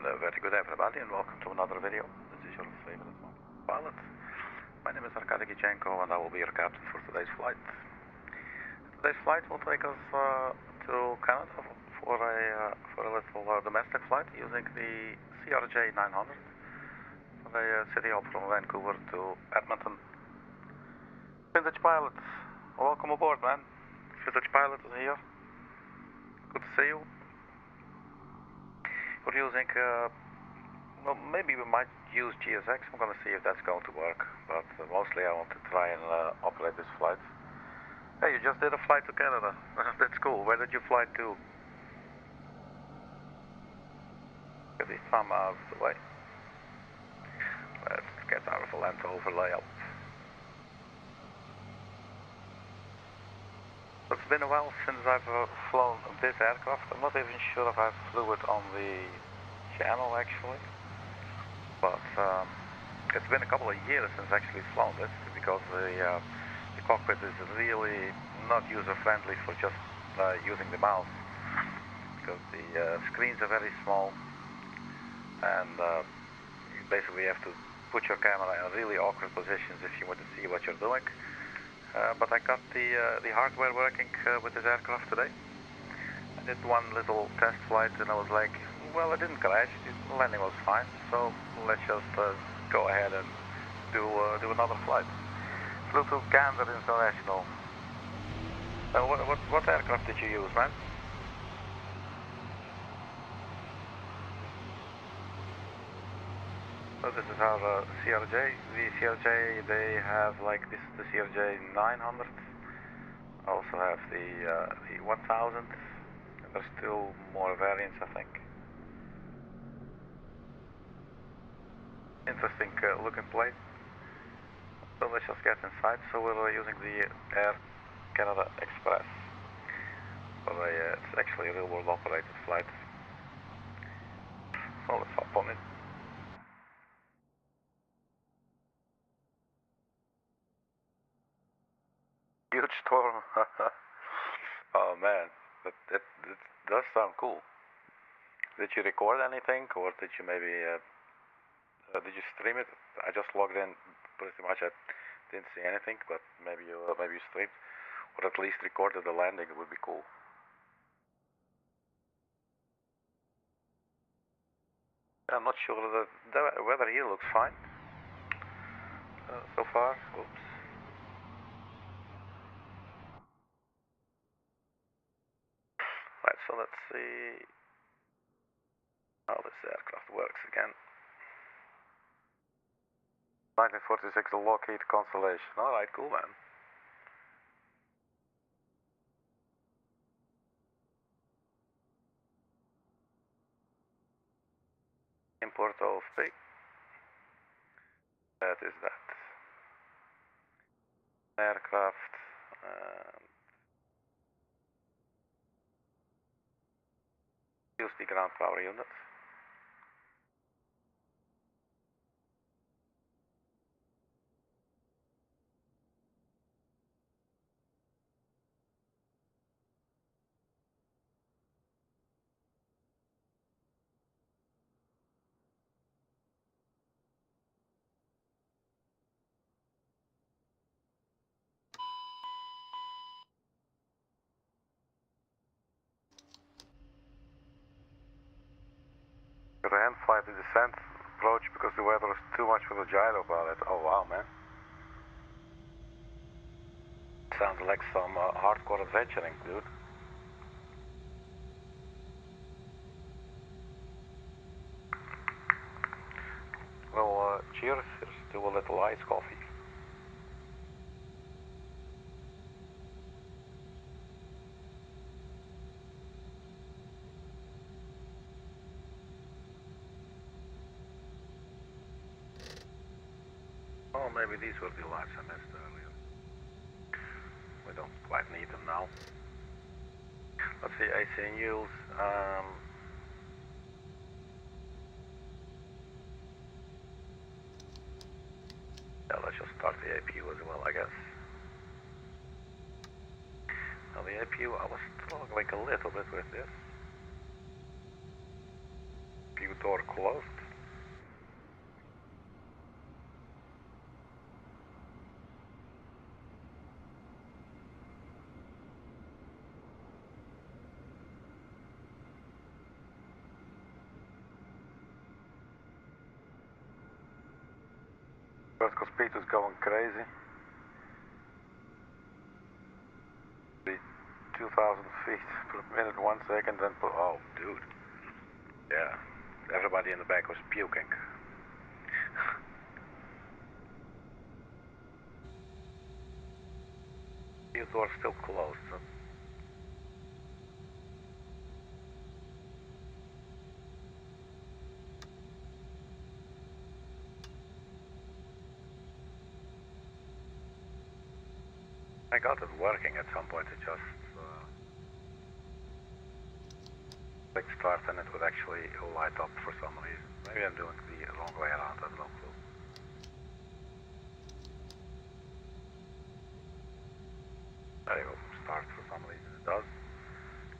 And very good everybody, and welcome to another video. This is your favorite pilot. My name is Arkady Gidzenko, and I will be your captain for today's flight. Today's flight will take us to Canada for a little domestic flight using the CRJ-900 for a city hop from Vancouver to Edmonton. Vintage pilot, welcome aboard, man. Vintage pilot is here. Good to see you. We're using, well, maybe we might use GSX. I'm going to see if that's going to work, but mostly I want to try and operate this flight. Hey, you just did a flight to Canada. That's cool. Where did you fly to? Get the thumb out of the way. Let's get our lens overlay up. It's been a while since I've flown this aircraft. I'm not even sure if I flew it on the channel actually, but it's been a couple of years since I actually flown this because the cockpit is really not user friendly for just using the mouse, because the screens are very small and you basically have to put your camera in really awkward positions if you want to see what you're doing. But I got the hardware working with this aircraft today. I did one little test flight and I was like, well, it didn't crash, the landing was fine, so let's just go ahead and do another flight. Flew to Gander International. What aircraft did you use, man? So this is our CRJ. The CRJ, they have, like, this is the CRJ-900. I also have the 1000. And there's still more variants, I think. Interesting looking plane. So let's just get inside. So we're using the Air Canada Express. So it's actually a real-world operated flight. So let's hop on it. Huge storm. Oh man, that does sound cool. Did you record anything, or did you maybe did you stream it? I just logged in. Pretty much, I didn't see anything, but maybe you streamed, or at least recorded the landing. It would be cool. I'm not sure. The weather here looks fine so far. Oops. Right, so let's see how this aircraft works again. 1946, the Lockheed Constellation. Alright, cool, man. Import OFP. That is that. Aircraft. Use the ground power unit. Got a hand fight the descent approach because the weather is too much for the gyro pilot. Oh wow, man. Sounds like some hardcore adventuring, dude. Well, cheers. Here's to a little iced coffee. Oh, maybe these were the lights I missed earlier. We don't quite need them now. Let's see, AC news. Yeah, let's just start the APU as well, I guess. Now the APU, I was struggling a little bit with this. APU door closed. Vertical speed is going crazy. 2,000 feet per minute, 1 second, then oh, dude. Yeah, everybody in the back was puking. The door's still closed, so. I got it working at some point. It just click start and it would actually light up for some reason. Maybe I'm doing the wrong way around, I have no clue. There you go, start for some reason it does.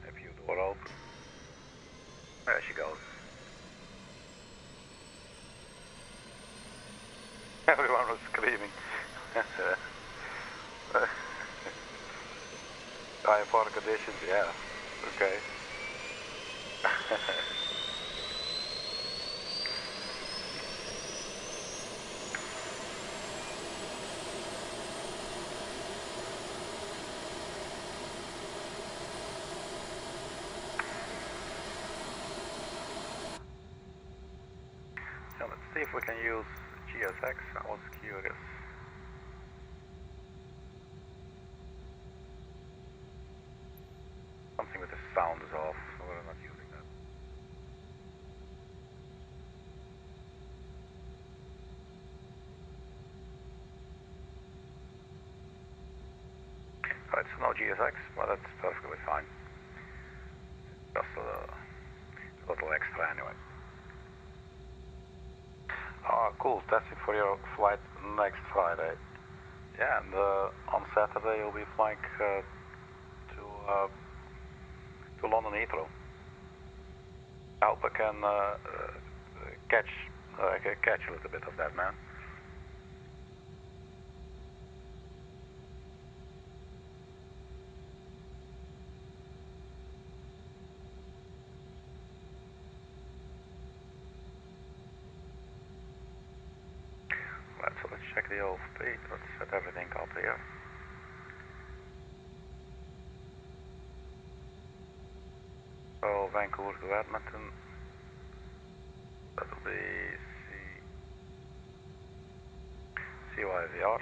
A view door open. There she goes. Everyone was screaming. IFR conditions, yeah, okay. So let's see if we can use GSX. I was curious. Something with the sound is off, so we're not using that. Alright, so no GSX, but that's perfectly fine. It's just a little extra anyway. Oh, cool, testing for your flight next Friday. Yeah, and on Saturday you'll be flying to London Heathrow. I hope I can catch a little bit of that, man. Right, so let's check the old speed. Let's set everything up here. So Vancouver to Edmonton. That'll be CYVR.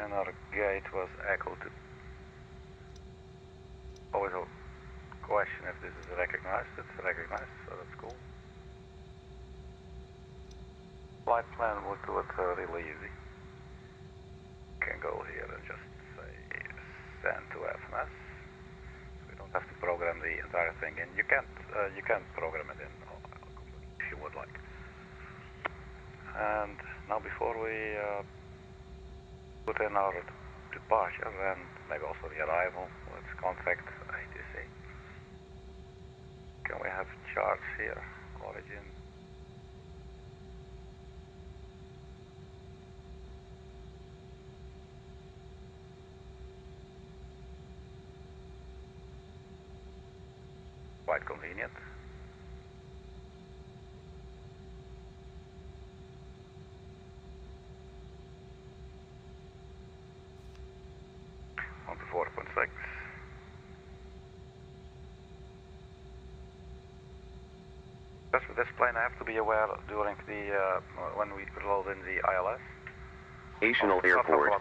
And our gate was Echo 2. Always a question if this is recognized. It's recognized, so that's cool. Flight plan would do it really easy. You can go here and just say send to FMS. So we don't have to program the entire thing in. You can't program it in completely if you would like. And now before we put in our departure and maybe also the arrival, let's contact ATC. Can we have charts here? Origin. Quite convenient. On to 4.6. Just with this plane, I have to be aware during the when we load in the ILS. National Airport.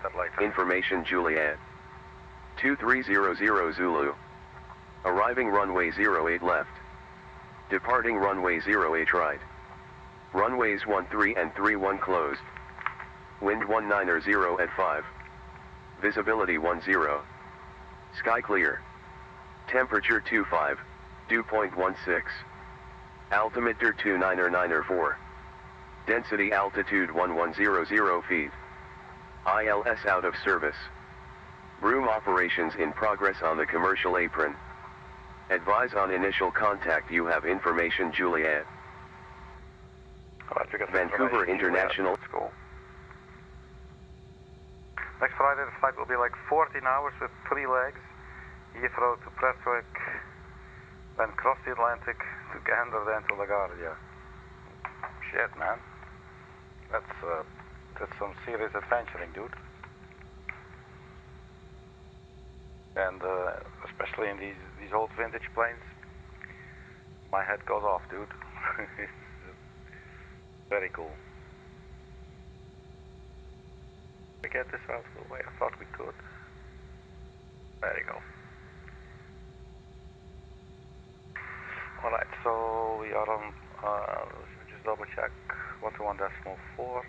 Information Juliet. 2300 Zulu. Arriving runway 08 left. Departing runway 08 right. Runways 13 and 31 closed. Wind 190 at 5. Visibility 10. Sky clear. Temperature 25. Dew point 16. Altimeter 2994. Density altitude 1100 feet. ILS out of service. Broom operations in progress on the commercial apron. Advise on initial contact you have information Juliet. Vancouver International. Cool. Next Friday the flight will be like 14 hours with 3 legs. Heathrow to Prestwick, then cross the Atlantic to Gander, then to LaGuardia. Shit, man. That's some serious adventuring, dude. And especially in these old vintage planes, my head goes off, dude. It's very cool. We get this out of the way. I thought we could. There you go. Alright, so we are on, just double check, 121.4.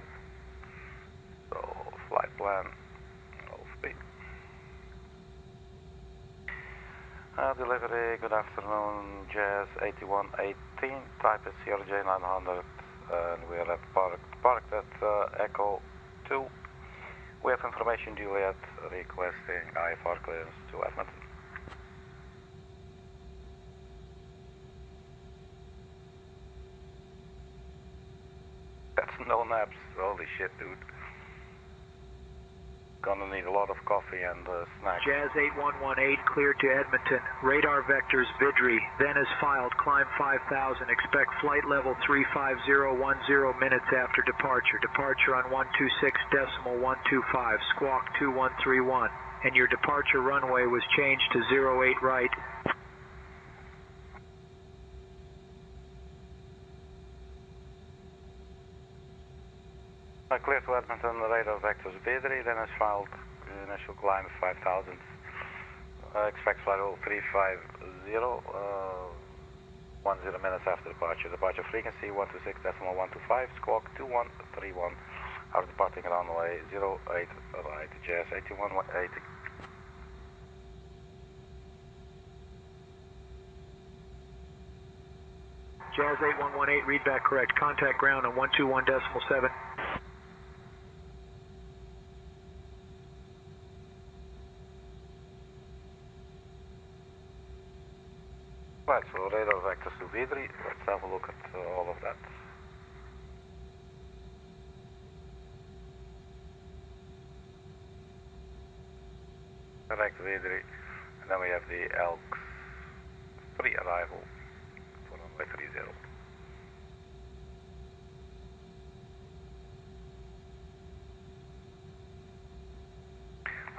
So, flight plan, speed. Delivery, good afternoon, Jazz 8118, type is CRJ-900, and we are parked at Echo 2. We have information Juliet requesting IFR clearance to Edmonton. That's no naps, holy shit, dude. Gonna need a lot of coffee and snacks. Jazz 8118, clear to Edmonton. Radar vectors VIDRI, then as filed, climb 5000. Expect flight level 35010 minutes after departure. Departure on 126.125, squawk 2131. And your departure runway was changed to 08 right. Clear to Edmonton, radar vectors VIDRI, then as filed, initial climb 5000. Expect flight level 350, 10 minutes after departure. Departure frequency 126.125, squawk 2131. Our departing runway 08 right, Jazz 8118. Jazz 8118, read back correct. Contact ground on 121.7. Right, so radar vectors to VIDRI. Let's have a look at all of that. Correct VIDRI, and then we have the ELLKS free arrival for runway 30.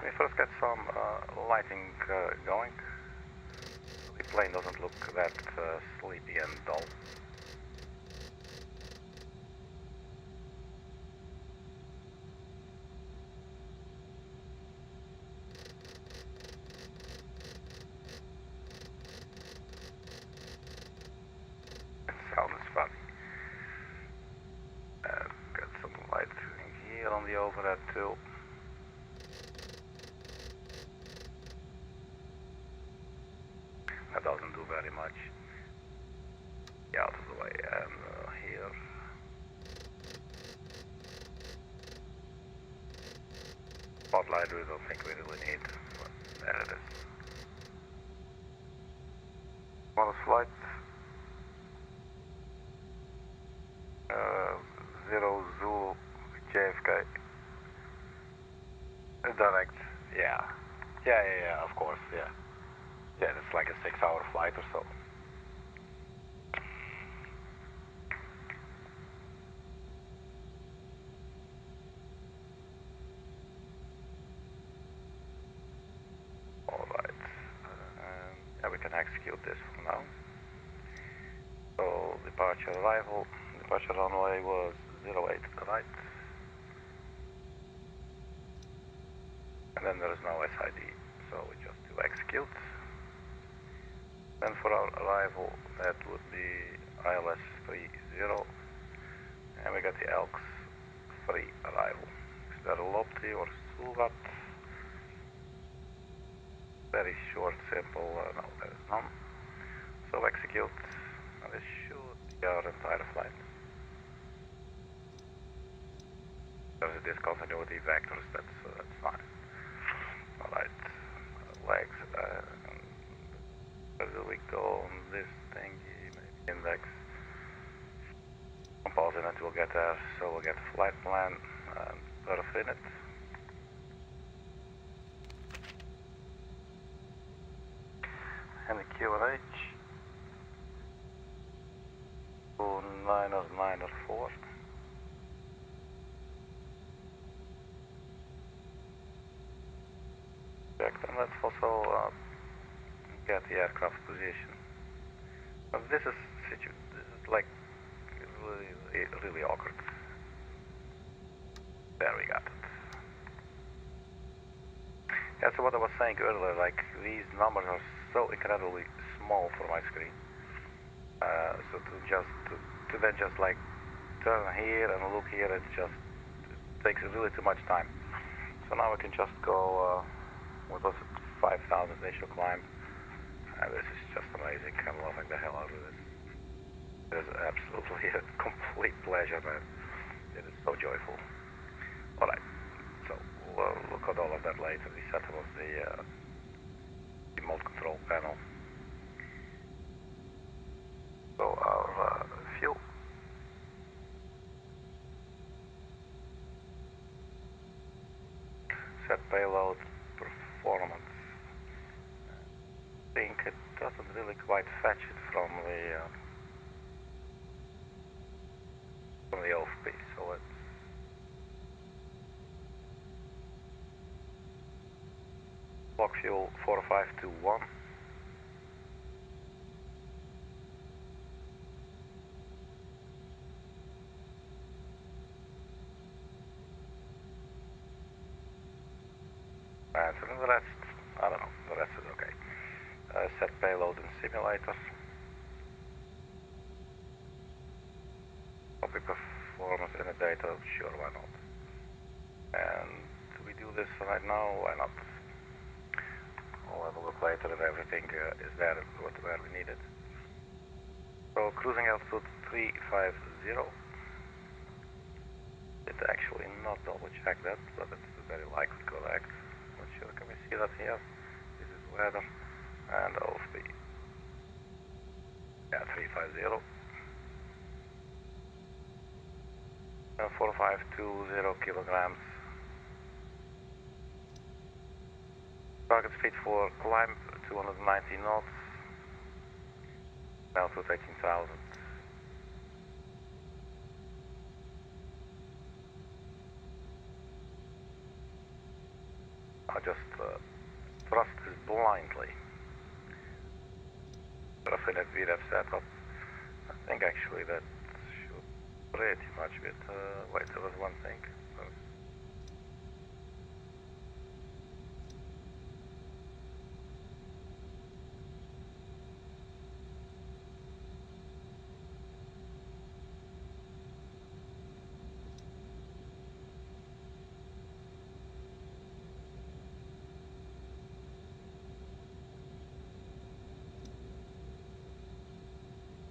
We first get some lighting going. The plane doesn't look that sleepy and dull. Sound is funny. Got some light here on the overhead too. That doesn't do very much. Get out of the way, and here. Spotlight we don't think we really need, but there it is. Model flight 0 Zulu JFK. Direct, yeah, of course, yeah. Yeah, it's like a 6-hour flight or so. Alright, yeah, we can execute this for now. So, departure arrival, departure runway was 08 right. And then there is no SID, so we just do execute. Then for our arrival, that would be ILS 30, and we got the ELLKS free arrival. Is there a Lopti or Suvat? Very short, simple, no, there is none. So execute, and this should be our entire flight. There's a discontinuity vectors, that's fine. Alright, legs, where do we go on this thingy, maybe index. Composing it, we'll get there, so we'll get flight plan and perfin it. And the QNH, 904. Checked, and let's also get the aircraft position. Now this is like really awkward. There we got it. Yeah, so what I was saying earlier, like these numbers are so incredibly small for my screen. So to then just like turn here and look here, it takes really too much time. So now we can just go, what was it, 5,000 initial climb. And this is just amazing. I'm loving the hell out of this. It is absolutely a complete pleasure, man. It is so joyful. Alright, so we'll look at all of that later. The setup of the remote control panel. So our fuel. Set payload performance. I think it doesn't really quite fetch it from the OFP, so let's block fuel 4521. And so the rest, I don't know, the rest is okay. Set payload in simulator. Copy performance in the data, sure, why not? And do we do this right now? Why not? I'll have a look later if everything is there where we need it. So cruising altitude 350. Did actually not double check that, but it's very likely correct. Not sure, can we see that here? This is weather and OFP. Yeah, 350. 4520 kilograms. Target speed for climb 290 knots. Altitude 18,000. I just trust this blindly. Perfin VREF setup. I think actually that should pretty much be it. Wait, there was one thing.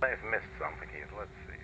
I've missed something here. Let's see.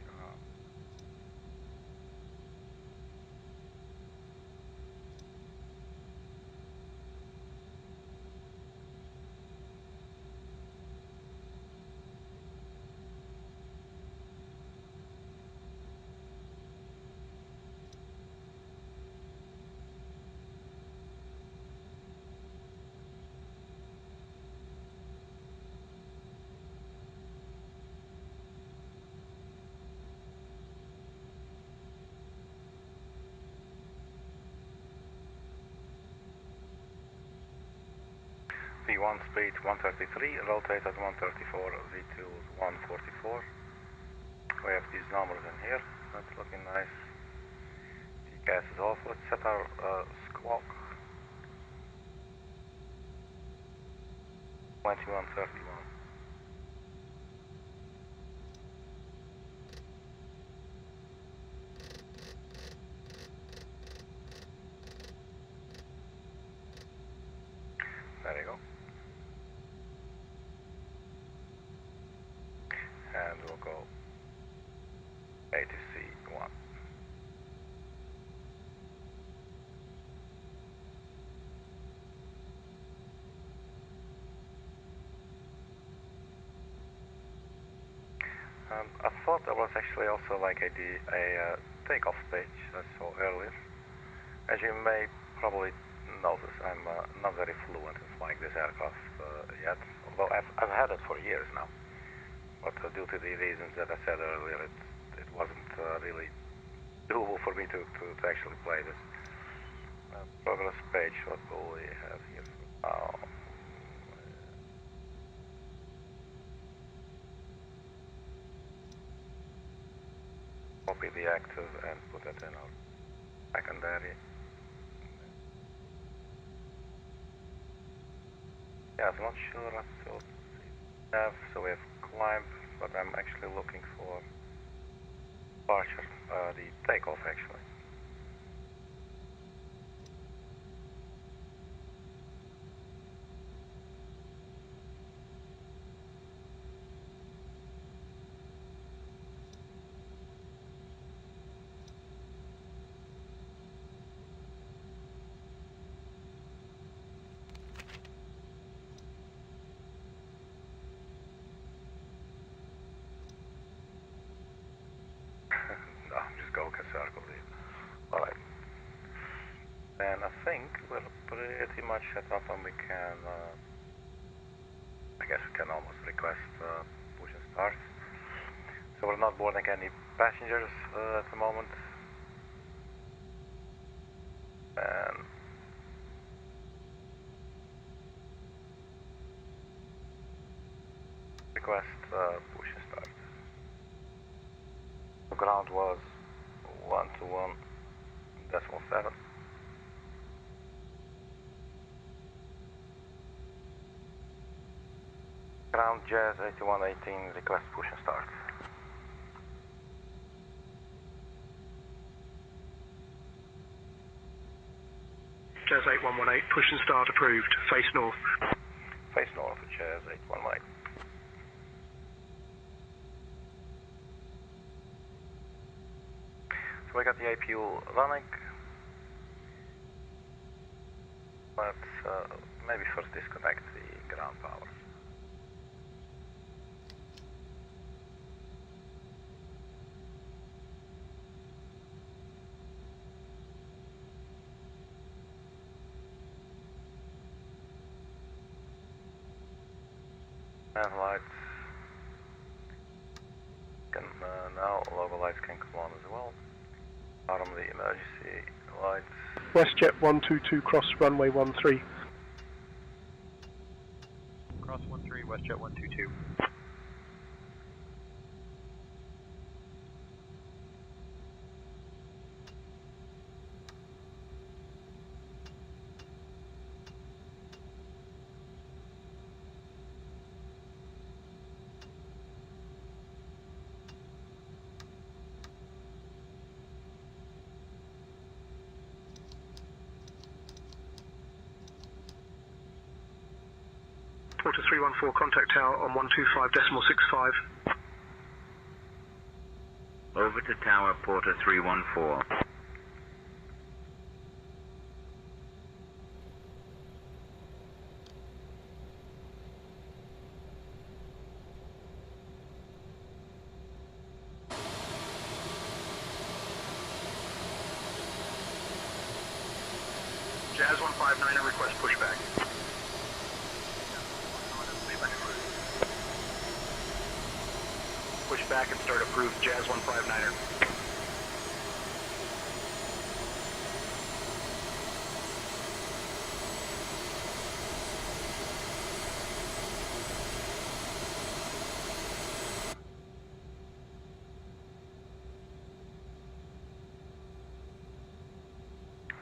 V1 speed 133, rotate at 134, V2 is 144. We have these numbers in here. That's looking nice. TCAS is off. Let's set our squawk. 2131. There you go. And we'll go A to C1. I thought there was actually also like a takeoff page I saw earlier. As you may probably notice, I'm not very fluent in flying this aircraft yet, although I've had it for years now. But due to the reasons that I said earlier, it wasn't really doable for me to actually play this. Progress page, what will we have here for now? Copy the active and put that in our secondary. Yeah, I'm not sure. I thought so we have climb, but I'm actually looking for departure, the takeoff actually. No, just go circle here. Alright. Then I think we're pretty much set up and we can, I guess we can almost request push and start. So we're not boarding any passengers at the moment. And request push and start. The ground was 121.7. Ground Jazz 8118, request push and start. Jazz 8118, push and start approved. Face north. Face north, Jazz 8118. So we got the APU running. Let's maybe first disconnect the ground power. And lights can now logo lights can come on as well. Bottom the emergency lights. WestJet 122 cross runway 13. Cross 13, WestJet 122. Porter 314, contact tower on 125.65. Over to tower, Porter 314. Jazz 159, request pushback. Push back and start approved, Jazz 159er.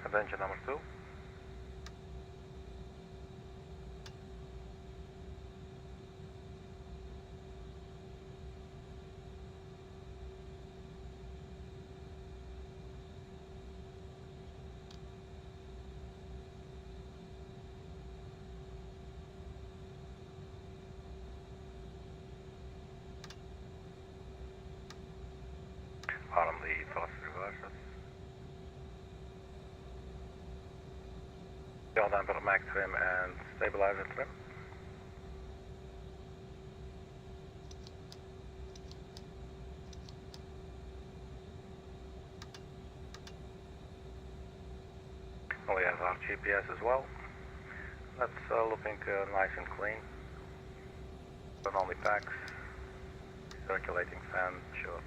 Adventure number 2. Bottom the thrust reverses. Yaw damper, mag trim and stabilizer trim. GPS as well. That's looking nice and clean. But only packs, circulating fan, sure.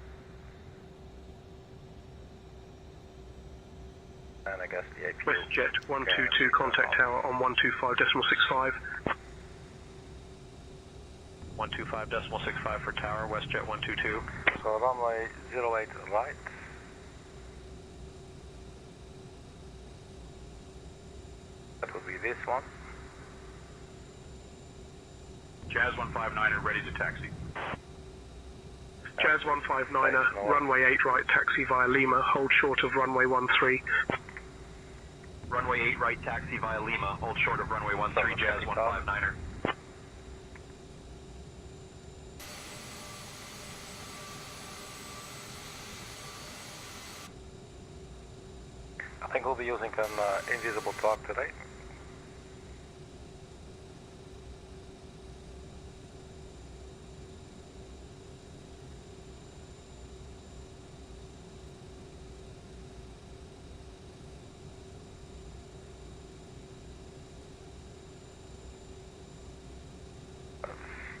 And I guess the APU. WestJet 122, contact tower on 125.65. 125.65 for tower, WestJet 122. So runway 08 right. That would be this one. Jazz 159er ready to taxi. Jazz 159er, runway 8 right, taxi via Lima, hold short of runway 13. Runway 8 right, taxi via Lima, hold short of runway 13, Jazz 159er. I think we'll be using an invisible talk today.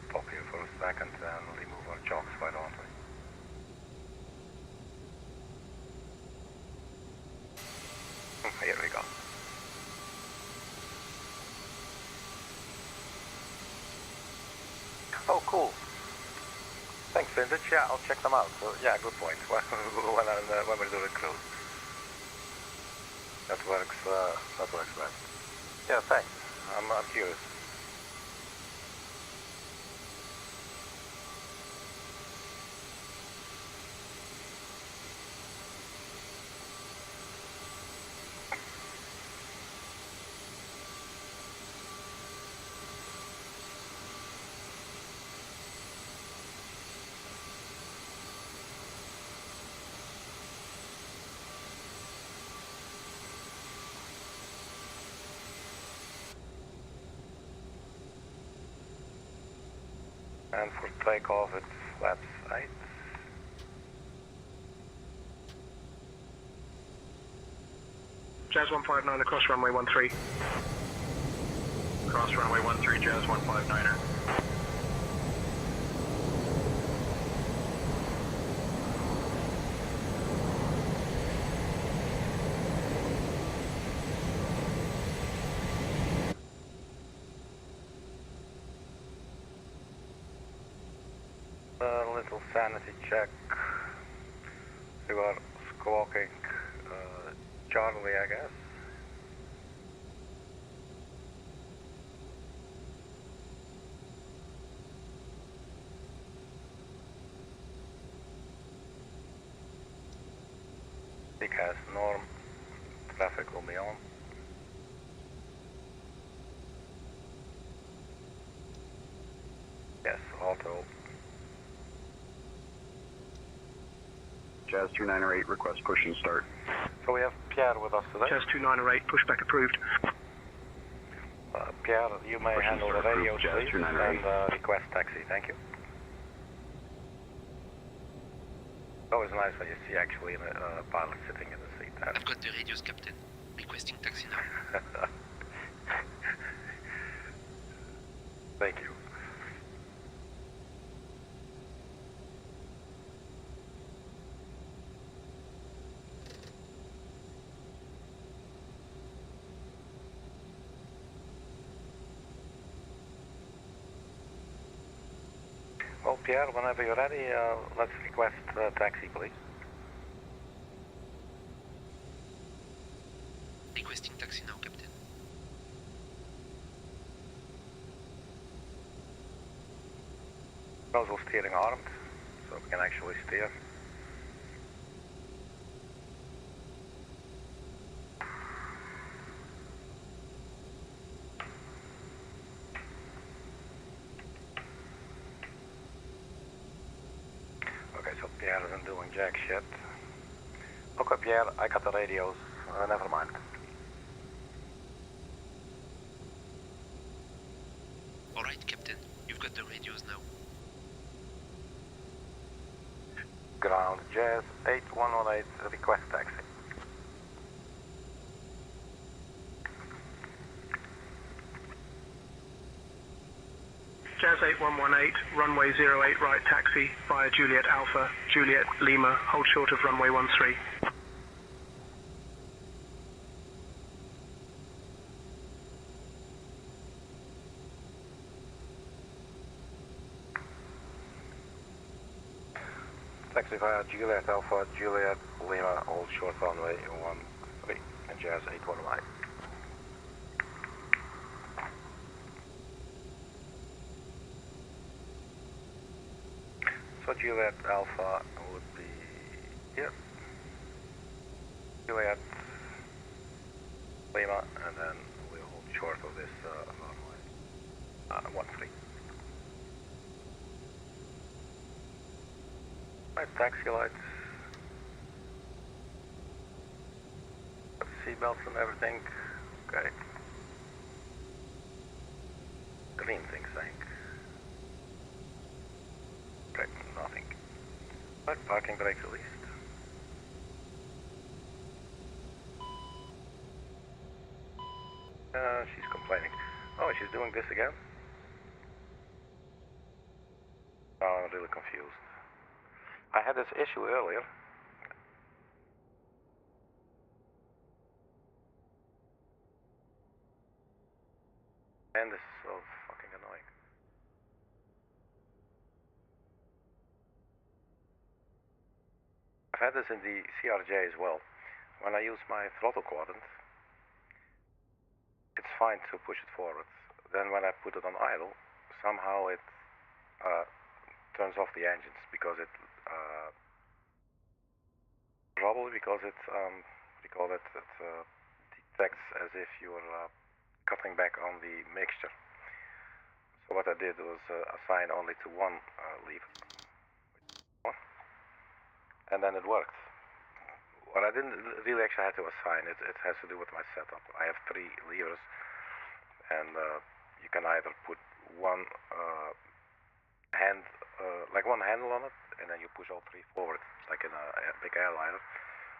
Stop here for a second and remove our jocks, why don't we? Here we go. Oh, cool. Thanks, Vintage. Yeah, I'll check them out. So, yeah, good point. when we do the cruise. That works best. Yeah, thanks. I'm curious. And for takeoff, it's flaps 8. Jazz 159 across runway 13. Cross runway 13, Jazz 159er. A little sanity check. You are squawking Charlie, I guess. Big has norm. Traffic will be on. Yes, auto. Jazz 2908, request push and start. So we have Pierre with us today. Jazz 2908, pushback approved. Pierre, you may handle the radio, please, and request taxi. Thank you. Always nice when you see actually a pilot sitting in the seat. I've got the radios, Captain. Requesting taxi now. Thank you. Well, Pierre, whenever you're ready, let's request taxi, please. Requesting taxi now, Captain. Nozzle steering armed, so we can actually steer. So Pierre isn't doing jack shit. Okay, Pierre, I got the radios. Never mind. Alright, Captain. You've got the radios now. Ground, Jazz 8118, request taxi. Jazz 8118, runway 08 right taxi via Juliet Alpha, Juliet Lima, hold short of runway 13. Taxi via Juliet Alpha, Juliet Lima, hold short runway 13, and Jazz 8118. So Juliet Alpha would be here, Juliet Lima, and then we'll hold short of this runway 13. Right, taxi lights, seatbelts and everything, okay. Green thing saying. Right, nothing. Right, parking brake released. She's complaining. Oh, she's doing this again? Oh, I'm really confused. I had this issue earlier. And this is so fucking annoying. I've had this in the CRJ as well. When I use my throttle quadrant, it's fine to push it forward. Then when I put it on idle, somehow it turns off the engines because it probably because it detects as if you're cutting back on the mixture. So what I did was assign only to one lever, and then it worked. What I didn't really actually have to assign, it has to do with my setup. I have 3 levers, and you can either put one one handle on it, and then you push all 3 forward, like in a big airliner.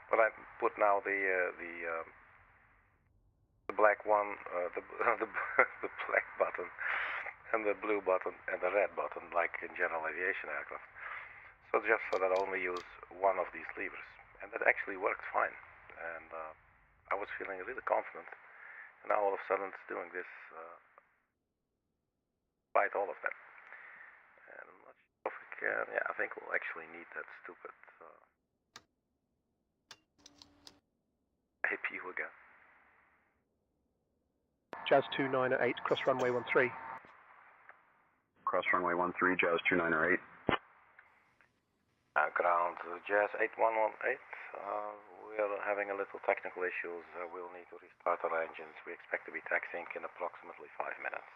But I put now the black one, the black button, and the blue button, and the red button, like in general aviation aircraft. So just so that I only use one of these levers, and that actually worked fine. And I was feeling really confident, and now all of a sudden it's doing this despite all of that. And I'm not sure if we can. Yeah, I think we'll actually need that stupid APU again. Jazz 298, cross runway 13. Cross runway 13, Jazz 298. Ground Jazz 8118. We are having a little technical issues. We'll need to restart our engines. We expect to be taxiing in approximately 5 minutes.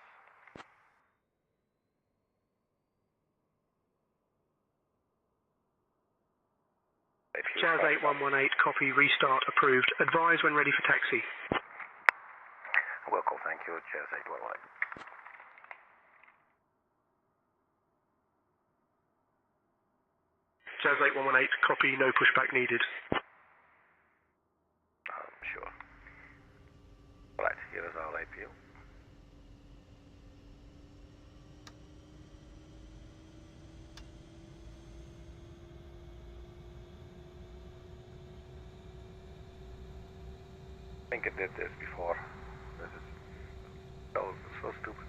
Jazz 8118, copy, restart approved. Advise when ready for taxi. Wilco, thank you, Jazz 8118. Jazz 8118, copy, no pushback needed. Sure. Right, here is our APU. I think it did this before. This is so stupid.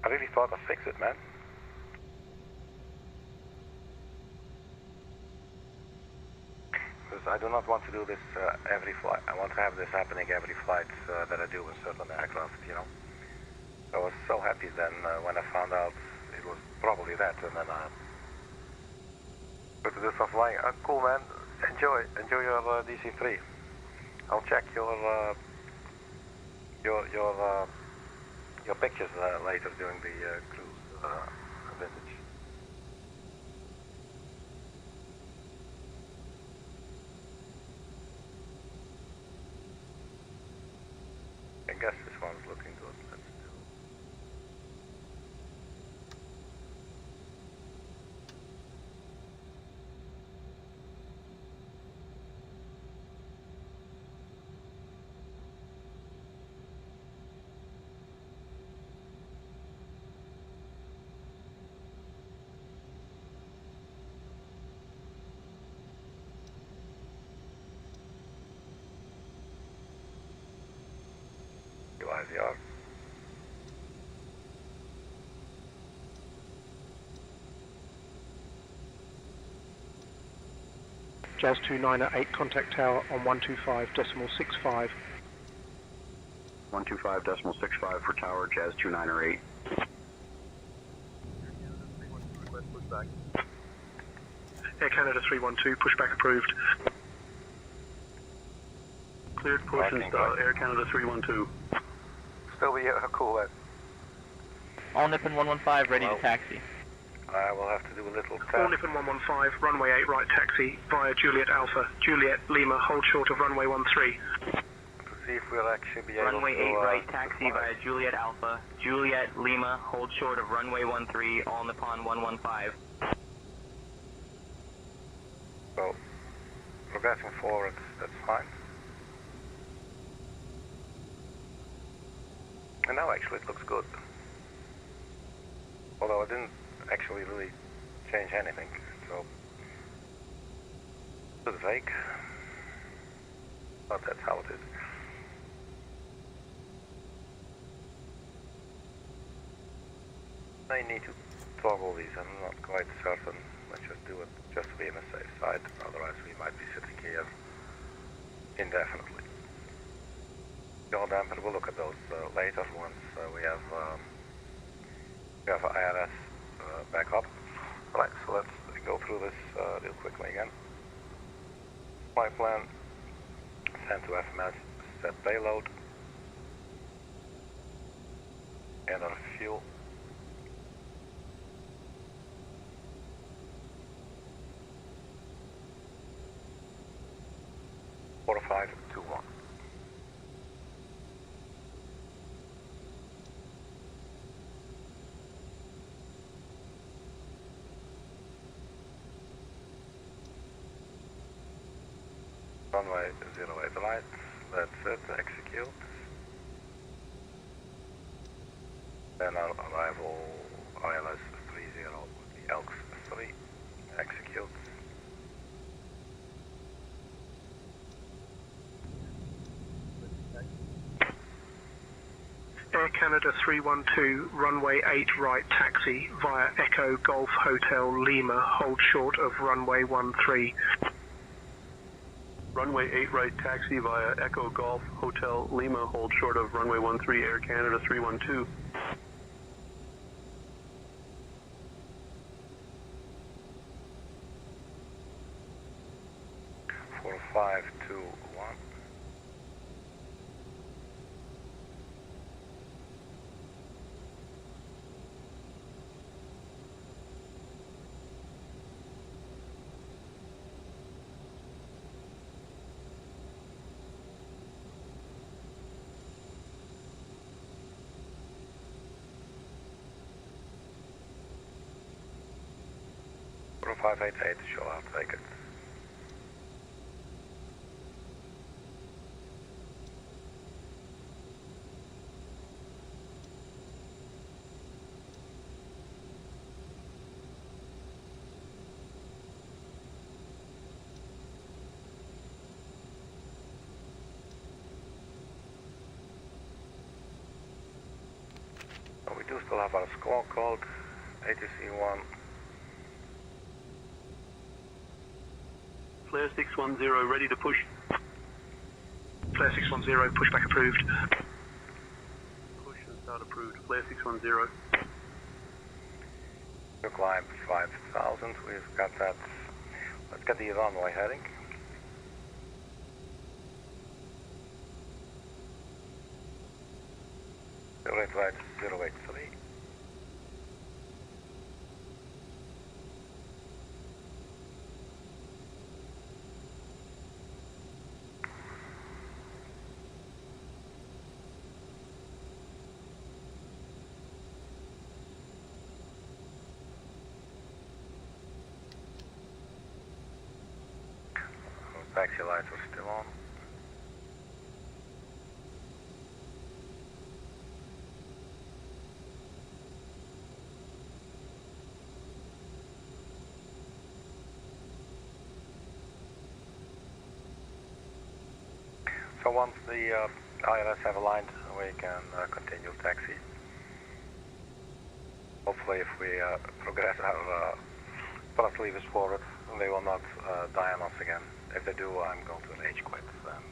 I really thought I fixed it, man. Because I do not want to do this every flight. I want to have this happening every flight that I do in certain aircraft, you know. So I was so happy then when I found out it was probably that, and then I put this off flying. Cool, man. Enjoy your DC-3. I'll check your pictures later during the cruise vintage. I guess this one's looking good. Let's do. CYVR. Jazz 298, contact tower on 125.65. 125.65 for tower, Jazz 298. Air Canada 312, pushback approved. Cleared push and start, Air Canada 312. Still be cool then. All Nippon 115, ready to taxi. I will have to do a little All test. Nippon 115, runway 8 right taxi via Juliet Alpha, Juliet Lima, hold short of runway 13. To see if we'll actually be able Runway to... 8 right, taxi via Juliet Alpha, Juliet Lima, hold short of runway 13, all Nippon 115. So, progressing forward, that's fine. And now actually it looks good. Although I didn't actually really change anything, so a bit vague, but that's how it is. I need to toggle these, I'm not quite certain. Let's just do it just to be on the safe side, otherwise we might be sitting here indefinitely. Yaw damper, we'll look at those later once we have IRS back up. Right, so let's go through this real quickly again. Flight plan, send to FMS, set payload, enter fuel. Four, 5, 2, 1. Runway 08 right, that's it, execute. Then our arrival ILS 30 with the ELLKS 3, execute. Air Canada 312, runway 8 right taxi via Echo Golf Hotel Lima, hold short of runway 13. Runway 8 right taxi via Echo Golf Hotel Lima, hold short of runway 13, Air Canada 312. Four, 5, 2, 1. Four, 588, sure, I'll take it. We do still have our squawk code, ATC1. Flare 610, ready to push. Flare 610, pushback approved. Push and start approved. Flare 610. To climb 5,000, we've got that. Let's get the runway heading. Right, 083. Taxi lights are still on. So once the ILS have aligned we can continue taxi. Hopefully if we progress our thrust levers forward, they will not die on us again. If they do, I'm going to rage quit and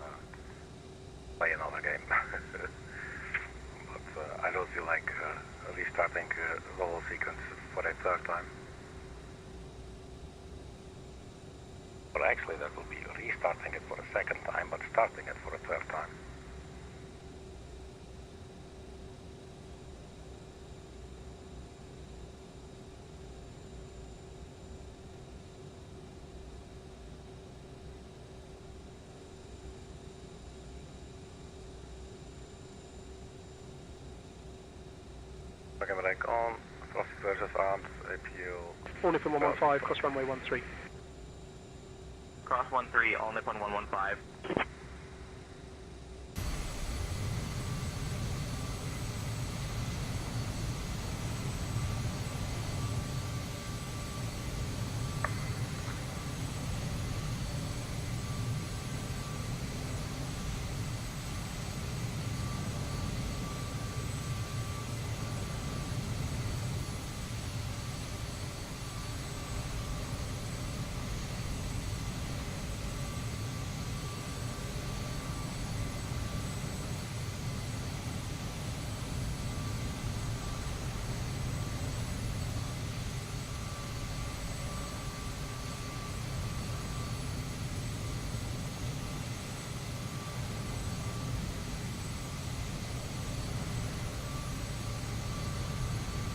play another game. But I don't feel like restarting the whole sequence for a third time. Or actually that will be restarting it for a second time, but starting it for a third time. Brake on, thrust reversers armed, APU. All Nippon 115, cross runway 13. Cross 13, all Nippon 115.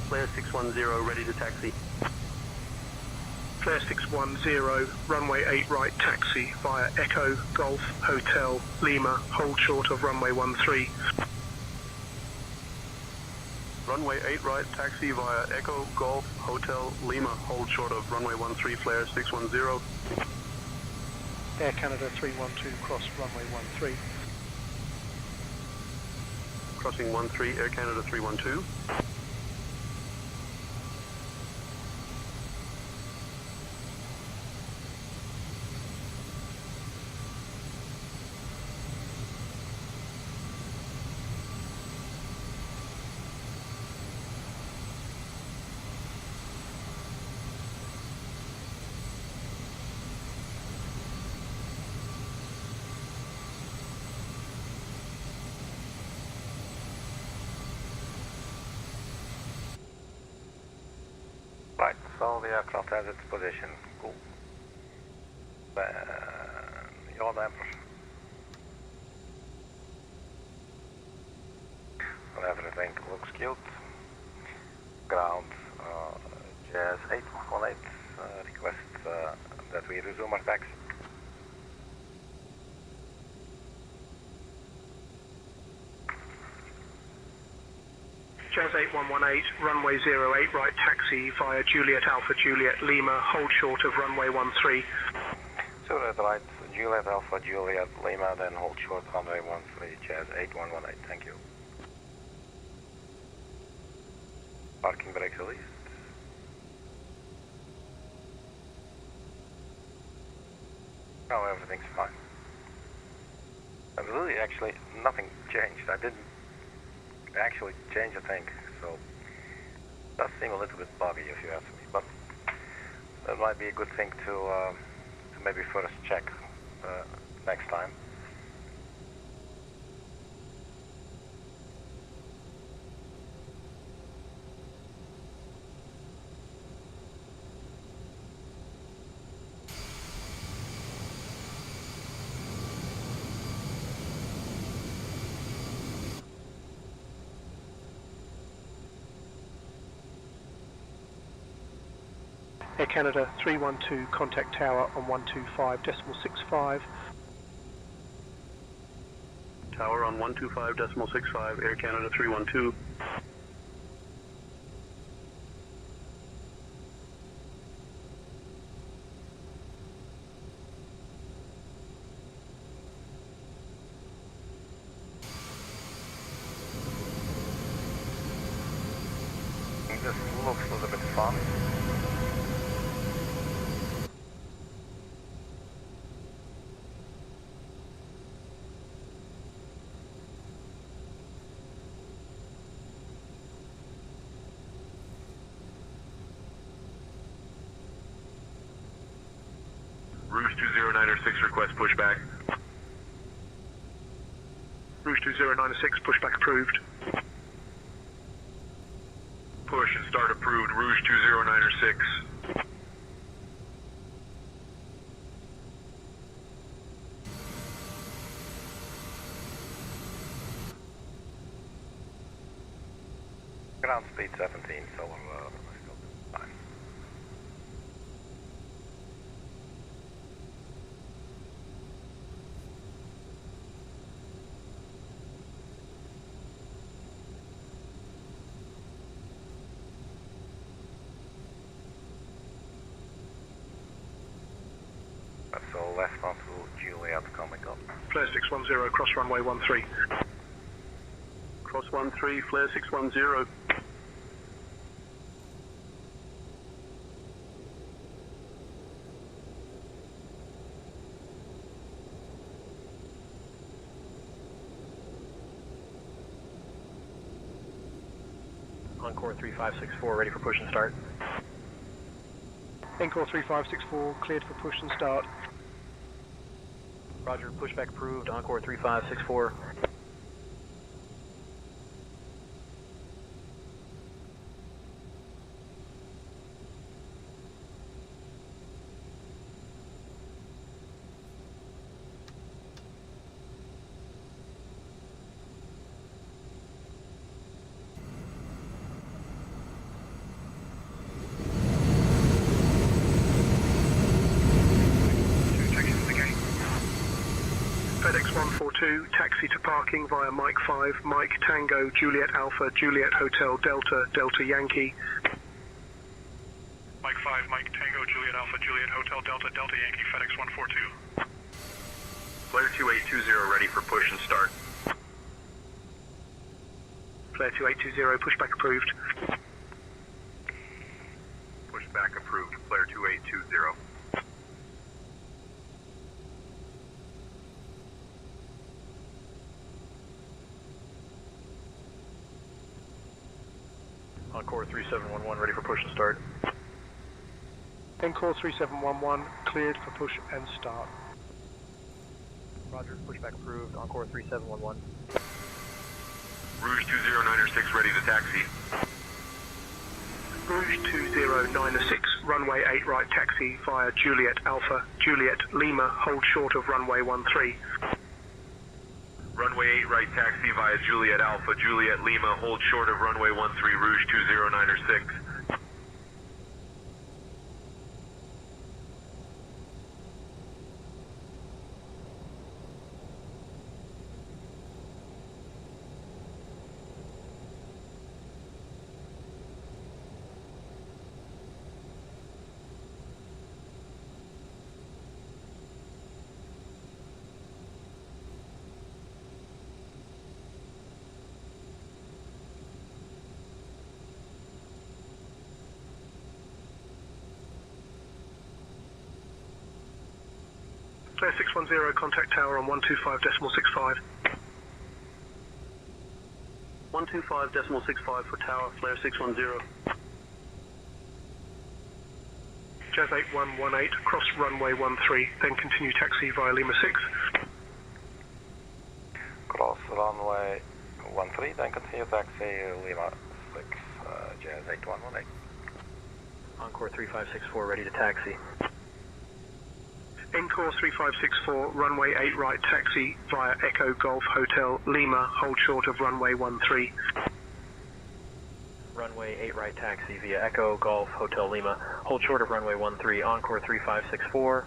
Flare 610, ready to taxi. Flare 610, runway 8 right taxi via Echo Golf Hotel Lima, hold short of runway 13. Runway 8 right taxi via Echo Golf Hotel Lima, hold short of runway 13, flare 610. Air Canada 312, cross runway 13. Crossing 13, Air Canada 312. Right, so the aircraft has its position. Cool. Your damper. Well, everything looks cute. Ground, Jazz 818 request that we resume our taxi. Jazz 8118, runway 08 right taxi via Juliet Alpha Juliet Lima, hold short of runway 13. Juliet right, Juliet Alpha Juliet Lima, then hold short runway 13, Jazz 8118, thank you. Parking brakes released. No, everything's fine. And really, actually, nothing changed. I didn't actually change a thing, so it does seem a little bit buggy if you ask me, but that might be a good thing to maybe first check next time. Air Canada 312, contact tower on 125.65. Tower on 125.65, Air Canada 312. This looks a little bit fun. Rouge 2096, request pushback. Rouge 2096, pushback approved. Push and start approved, Rouge 2096. Ground speed 17, so we're still fine. So left onto Juliet coming up. Flare 610, cross runway 13. Cross 13, flare 610. Encore 3564, ready for push and start. Encore 3564, cleared for push and start. Roger, pushback approved, Encore 3564. FedEx 142, taxi to parking via Mike 5, Mike Tango, Juliet Alpha, Juliet Hotel Delta, Delta Yankee. Mike 5, Mike Tango, Juliet Alpha, Juliet Hotel Delta, Delta Yankee, FedEx 142. Flare 2820, ready for push and start. Flare 2820, pushback approved. Pushback approved, flare 2820. Encore 3711, ready for push and start. Encore 3711, cleared for push and start. Roger, pushback approved, Encore 3711. Rouge 2096, ready to taxi. Rouge 2096, runway 8 right taxi via Juliet Alpha, Juliet Lima, hold short of runway 13. Runway 8 right taxi via Juliet Alpha, Juliet Lima, hold short of runway 13, Rouge 2096. Flare 610, contact tower on 125.65. 125.65 for tower, flare 610. Jazz 8118, cross runway 13, then continue taxi via Lima 6. Cross runway 13, then continue taxi Lima 6, Jazz 8118. Encore 3564, ready to taxi. Encore 3564, runway 8 right taxi via Echo Golf Hotel Lima, hold short of runway 13. Runway 8 right taxi via Echo Golf Hotel Lima, hold short of runway 13, Encore 3564.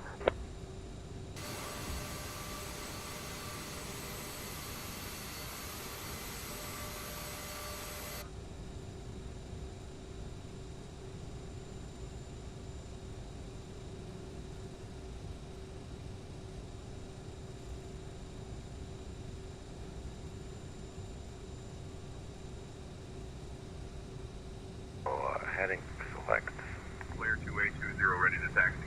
Heading select. Flare 2820, ready to taxi.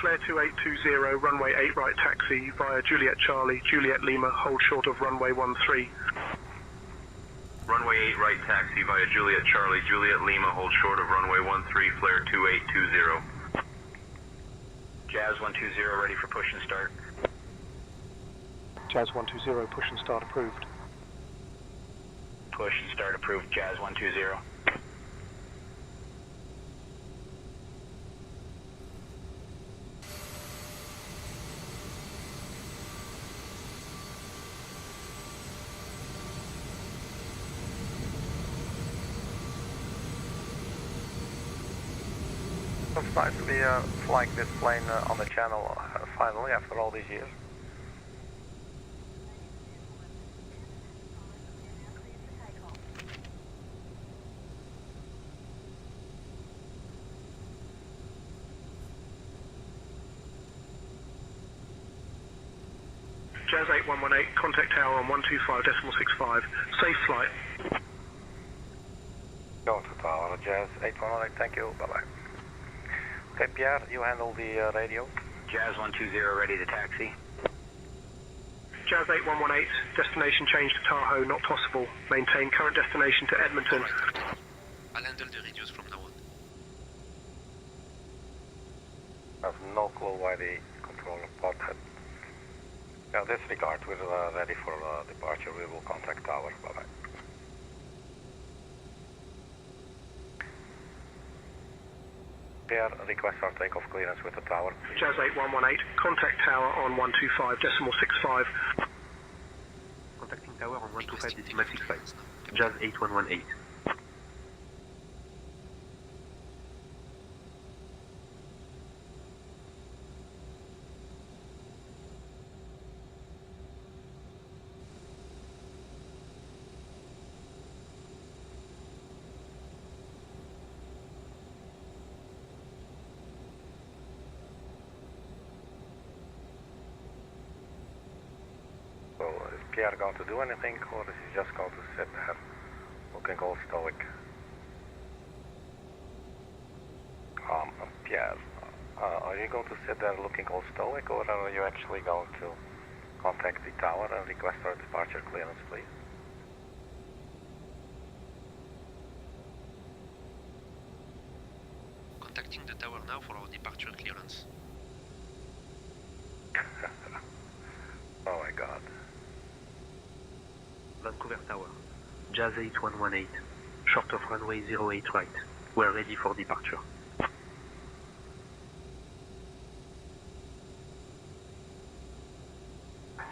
Flare 2820, runway 8 right taxi via Juliet Charlie, Juliet Lima, hold short of runway 13. Runway 8 right taxi via Juliet Charlie, Juliet Lima, hold short of runway 13, flare 2820. Jazz 120 ready for push and start. Jazz 120, push and start approved. Push and start approved, Jazz 120. It's nice to be flying this plane on the channel finally after all these years. Jazz 8118, contact tower on 125.65. Safe flight. Go to tower, Jazz 8118, thank you, bye-bye. Okay, Pierre, you handle the radio. Jazz 120 ready to taxi. Jazz 8118, destination change to Tahoe, not possible. Maintain current destination to Edmonton. Alright. I'll handle the radios from now on. I have no clue why the controller pod had. Yeah, disregard, we're ready for departure, we will contact tower, bye-bye. Pierre, request our takeoff clearance with the tower. Jazz 8118, contact tower on 125.65. Contacting tower on 125.65. Jazz 8118. So is Pierre going to do anything, or is he just going to sit there looking all stoic? Pierre, are you going to sit there looking all stoic, or are you actually going to contact the tower and request our departure clearance, please? Contacting the tower now for our departure clearance. Oh my god. Vancouver tower. Jazz 8118. Short of runway 08 right. We're ready for departure.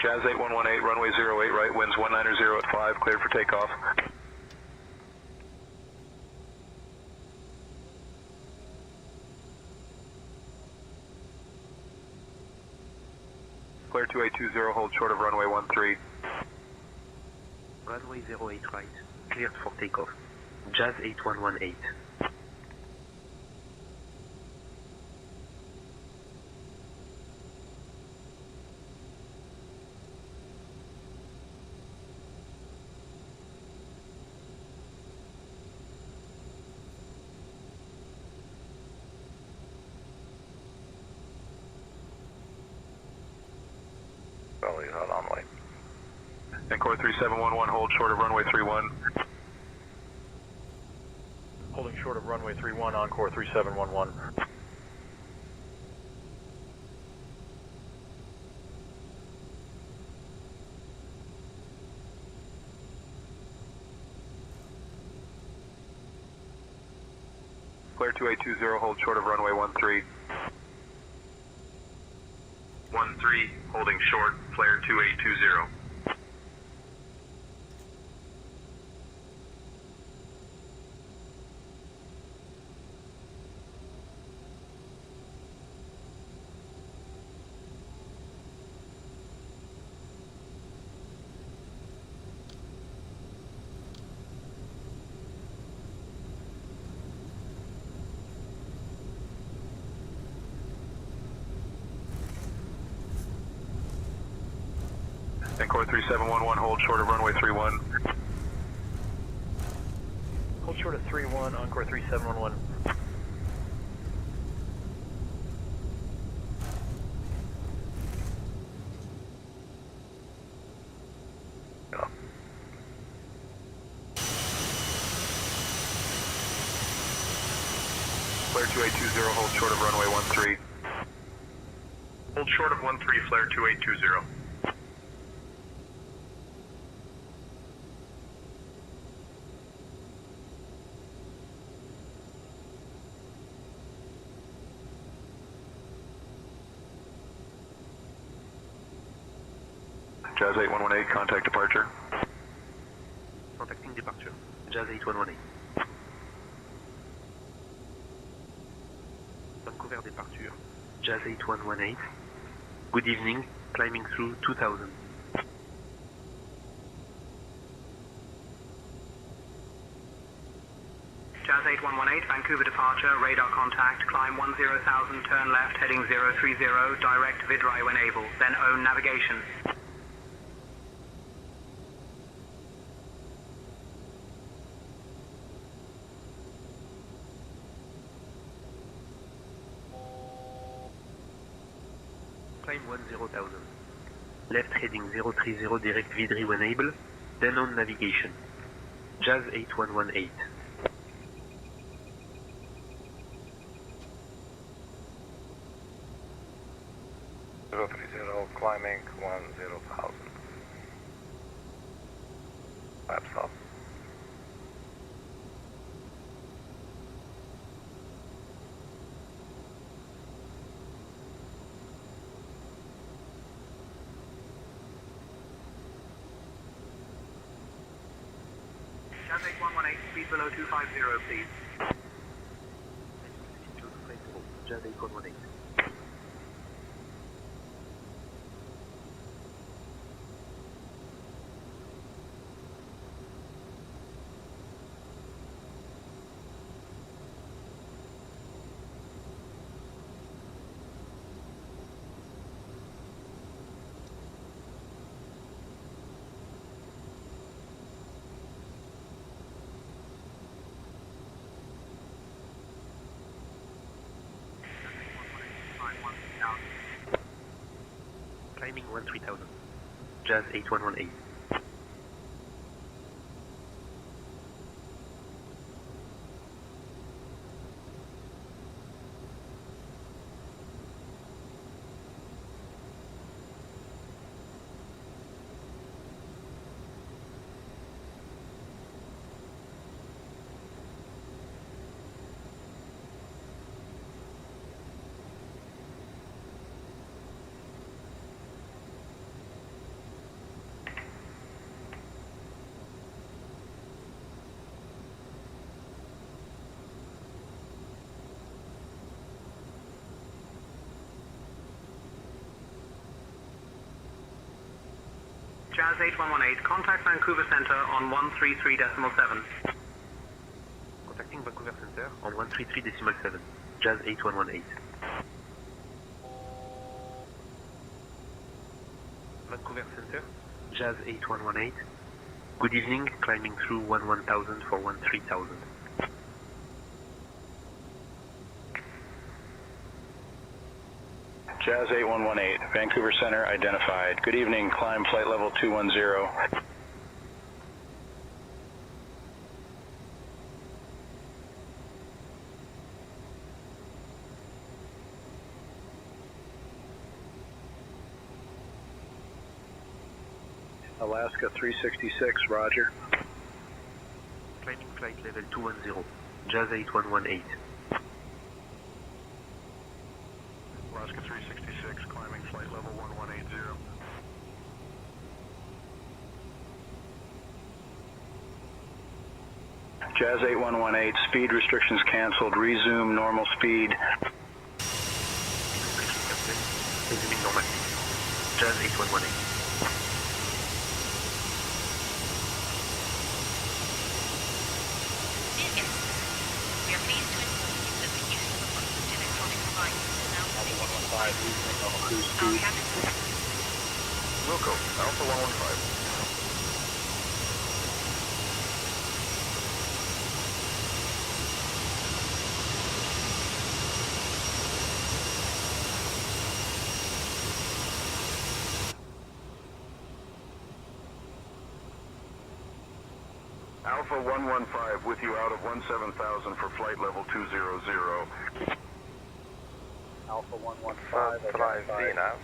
Jazz 8118, runway 08 right, winds 190 at 5, cleared for takeoff. Clear 2820, hold short of runway 13. Runway 08 right. Cleared for takeoff. Jazz 8118. Well, he's out on way. Encore 3711, hold short of runway 31. Holding short of runway 31, Encore 3711. Clear 2820, hold short of runway 13. 13, holding short, flare 2820. Encore 3711, hold short of runway 31. Hold short of 31, Encore 3711. Clear 2820, hold short of runway 13. Hold short of 13, flare 2820. Jazz 8118, contact departure. Contacting departure. Jazz 8118. Vancouver departure. Jazz 8118. Good evening, climbing through 2000. Jazz 8118, Vancouver departure, radar contact, climb 10,000, turn left, heading 030, direct VIDRI when able, then own navigation. Climb 10,000. Left heading 030, direct VIDRI when able, then on navigation. Jazz 8118. Climbing 10,000. Flaps off. Jazz 8118, speed below 250, please. Jazz 8118. Climbing 13,000. Jazz 8118. Jazz 8118, contact Vancouver Center on 133.7. Contacting Vancouver Center on 133.7. Jazz 8118. Vancouver Center, Jazz 8118. Good evening, climbing through 11,000 for 13,000. Jazz 8118, Vancouver Center identified. Good evening, climb flight level 210. Alaska 366, roger. Climbing flight level 210, Jazz 8118. Alaska 366, climbing flight level 1180. Jazz 8118, speed restrictions canceled, resume normal speed. Resuming normal speed. Jazz 8118. We are pleased to inform you that the use of approved electronic devices is now cruise speed. Wilco, Alpha 115. Alpha 115 with you out of 17,000 for flight level 200. Alpha 115. Try V now.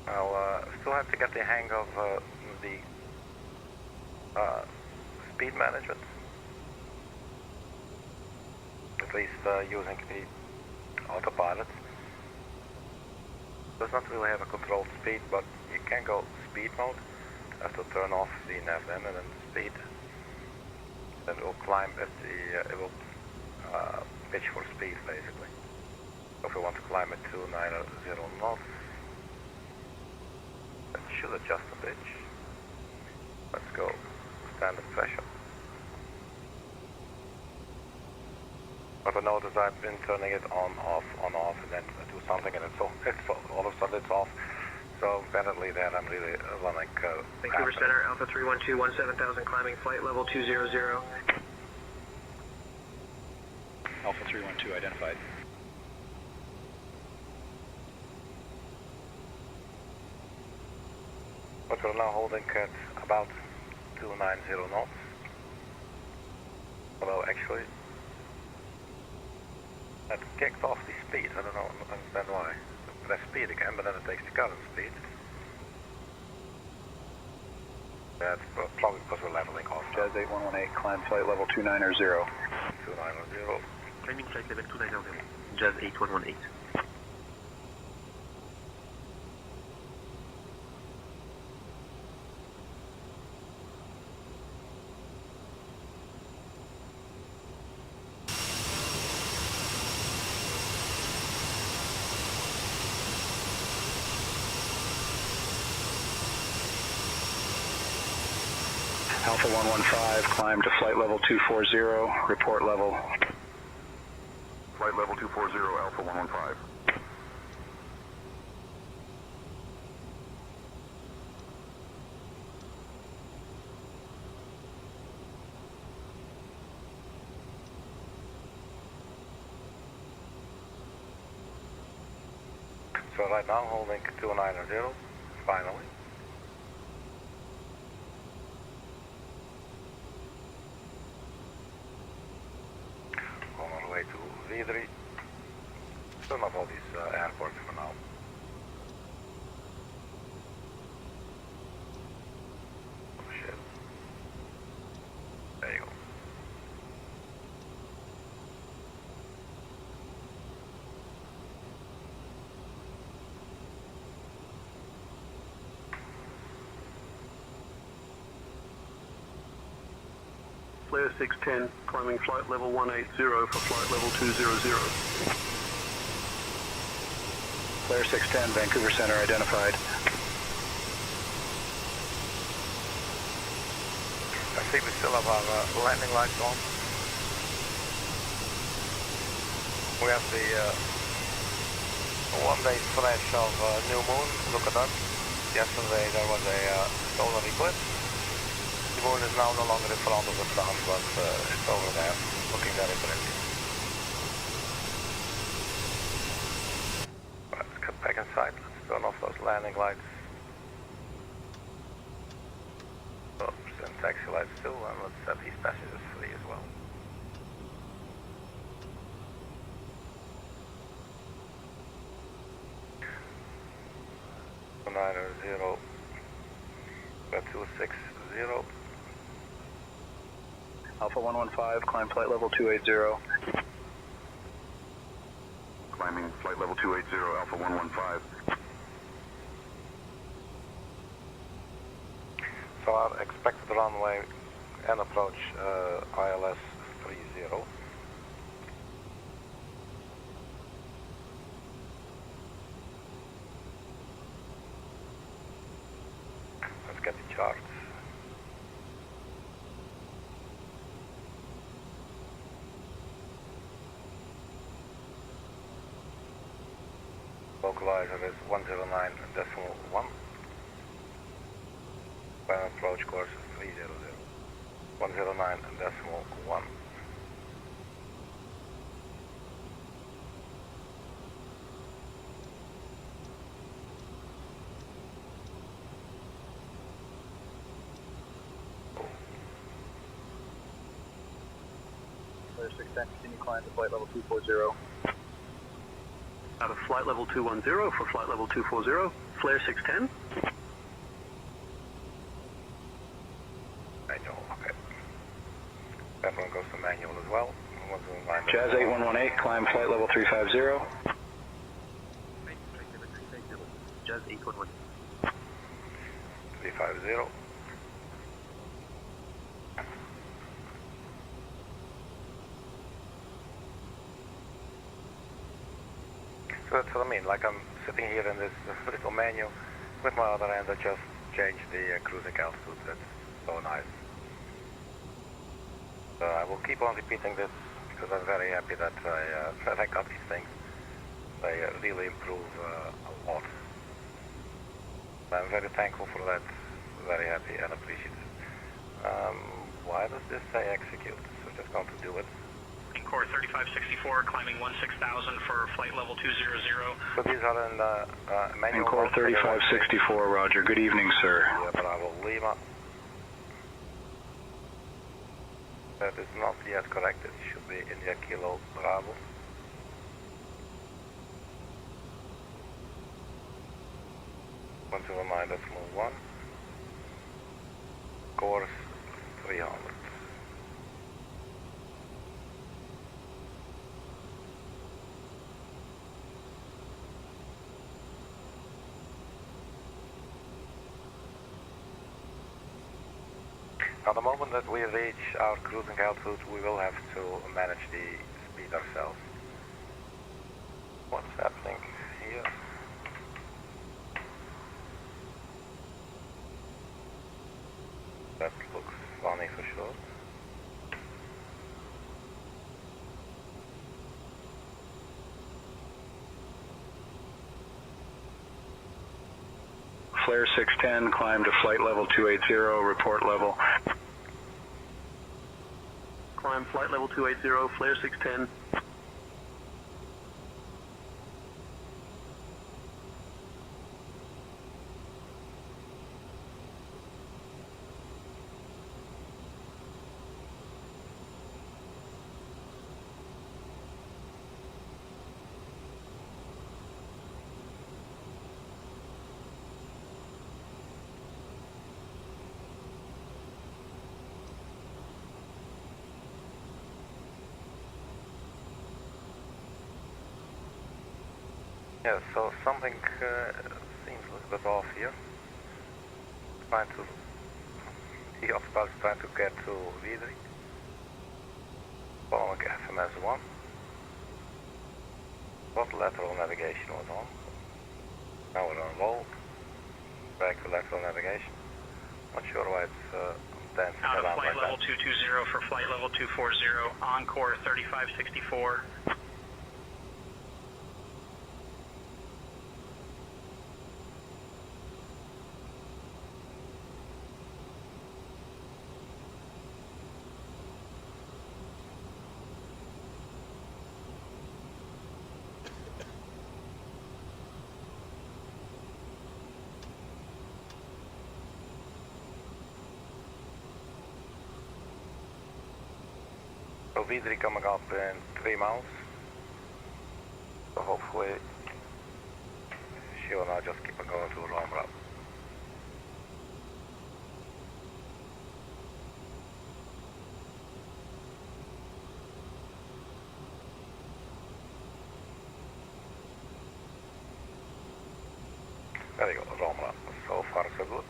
I'll still have to get the hang of the speed management. At least using the autopilot. Does not really have a controlled speed, but you can go speed mode. Have to turn off the nav then and then speed. Then it will climb at the, it will pitch for speed basically. So if we want to climb at 290 knots, that should adjust a bit. Let's go standard pressure. But I notice I've been turning it on, off, and then do something, and all of a sudden it's off. So apparently there I'm really running. Vancouver Center, Alpha 312, 17,000, climbing flight level 200. Alpha 312 identified. But we're now holding at about 290 knots. Although actually, that kicked off the speed. I don't understand why. Press speed again, but then it takes the current speed. That's probably because we're leveling off. Jazz 8118, climb flight level 290. 290. Climbing flight level 290. Jazz 8118. Alpha 115, climb to flight level 240, report level. Flight level 240, Alpha 115. So right now holding 290, finally. On our way to VIDRI. Still not all these airports for now. Oh shit. There you go. Flare 610, climbing flight level 180 for flight level 200. Flare 610, Vancouver Center identified. I think we still have our landing lights on. We have the one-day flash of new moon. Look at that. Yesterday there was a solar eclipse. The moon is now no longer in front of the sun, but it's over there, looking very pretty. Let's get back inside. Let's turn off those landing lights. And taxi lights too, and let's set these passengers free as well. Zero, 260. Alpha 115, climb flight level 280. Climbing flight level 280, Alpha 115. So our expected runway and approach ILS 30. Let's get the charts. Localizer is 109.1. Final approach course is 300. 109.1. 610, continue climb to flight level 240. Out of flight level 210 for flight level 240, flare 610. Manual, okay. That one goes to manual as well. Jazz 8118, climb flight level 350. Jazz 811. 350. So that's what I mean, like I'm sitting here in this little menu with my other hand. I just changed the cruising altitude. That's so nice. So I will keep on repeating this because I'm very happy that I got these things. They really improve a lot. I'm very thankful for that, very happy and appreciative. Why does this say execute? So just going to do it. Core 3564, climbing 16,000 for flight level 200. So these are in manual. Core 3564, roger. Good evening, sir. Yeah, Bravo Lima. That is not yet corrected. It should be India Kilo Bravo. Want to remind us, move 1. Course 300. Now, the moment that we reach our cruising altitude, we will have to manage the speed ourselves. What's happening here? That looks funny for sure. Flare 610, climb to flight level 280, report level. Climb flight level 280, flare 610. Yeah, so something seems a little bit off here. The autopilot is trying to get to VIDRI. Following FMS1. What lateral navigation was on? Now we're on low. Back to lateral navigation. Not sure why it's dancing Out of around flight like level that. 220 for flight level 240, Encore 3564. So VIDRI coming up in 3 miles. So hopefully she will not just keep on going to a wrong route. There you go, wrong route. So far so good.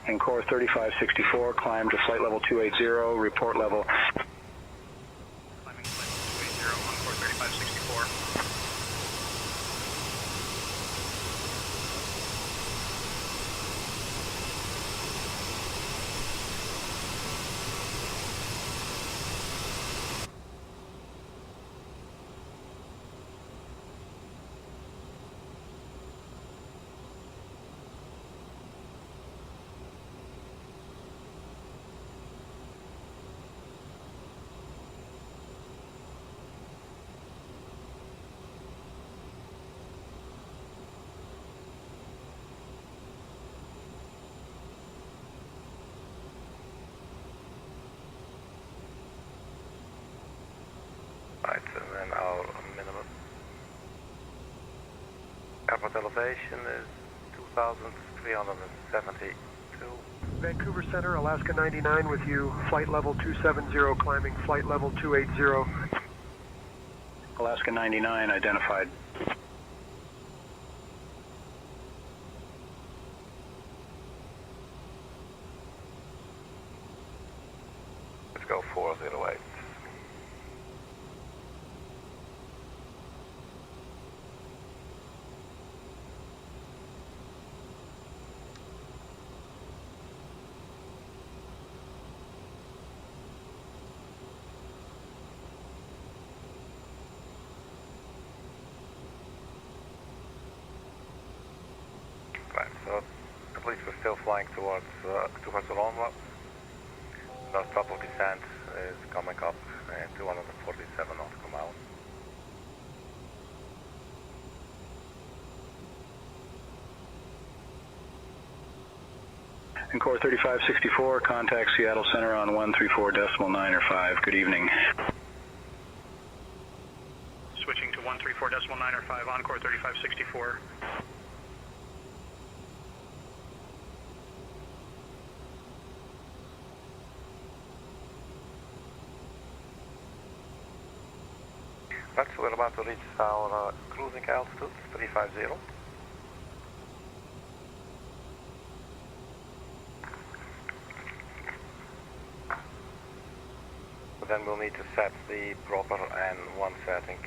In core 3564, climb to flight level 280, report level. Climbing flight level 280, Encore 3564. Airport elevation is 2,372. Vancouver Center, Alaska 99 with you, flight level 270, climbing flight level 280. Alaska 99 identified. Let's go 408. Right, so at least we're still flying towards the runway. Our top of descent is coming up and 247 nautical miles. And core 3564, contact Seattle Center on 134.905. Good evening. Switching to 134.905, Encore 3564. Right, so we're about to reach our cruising altitude, 350. Then we'll need to set the proper N1 setting.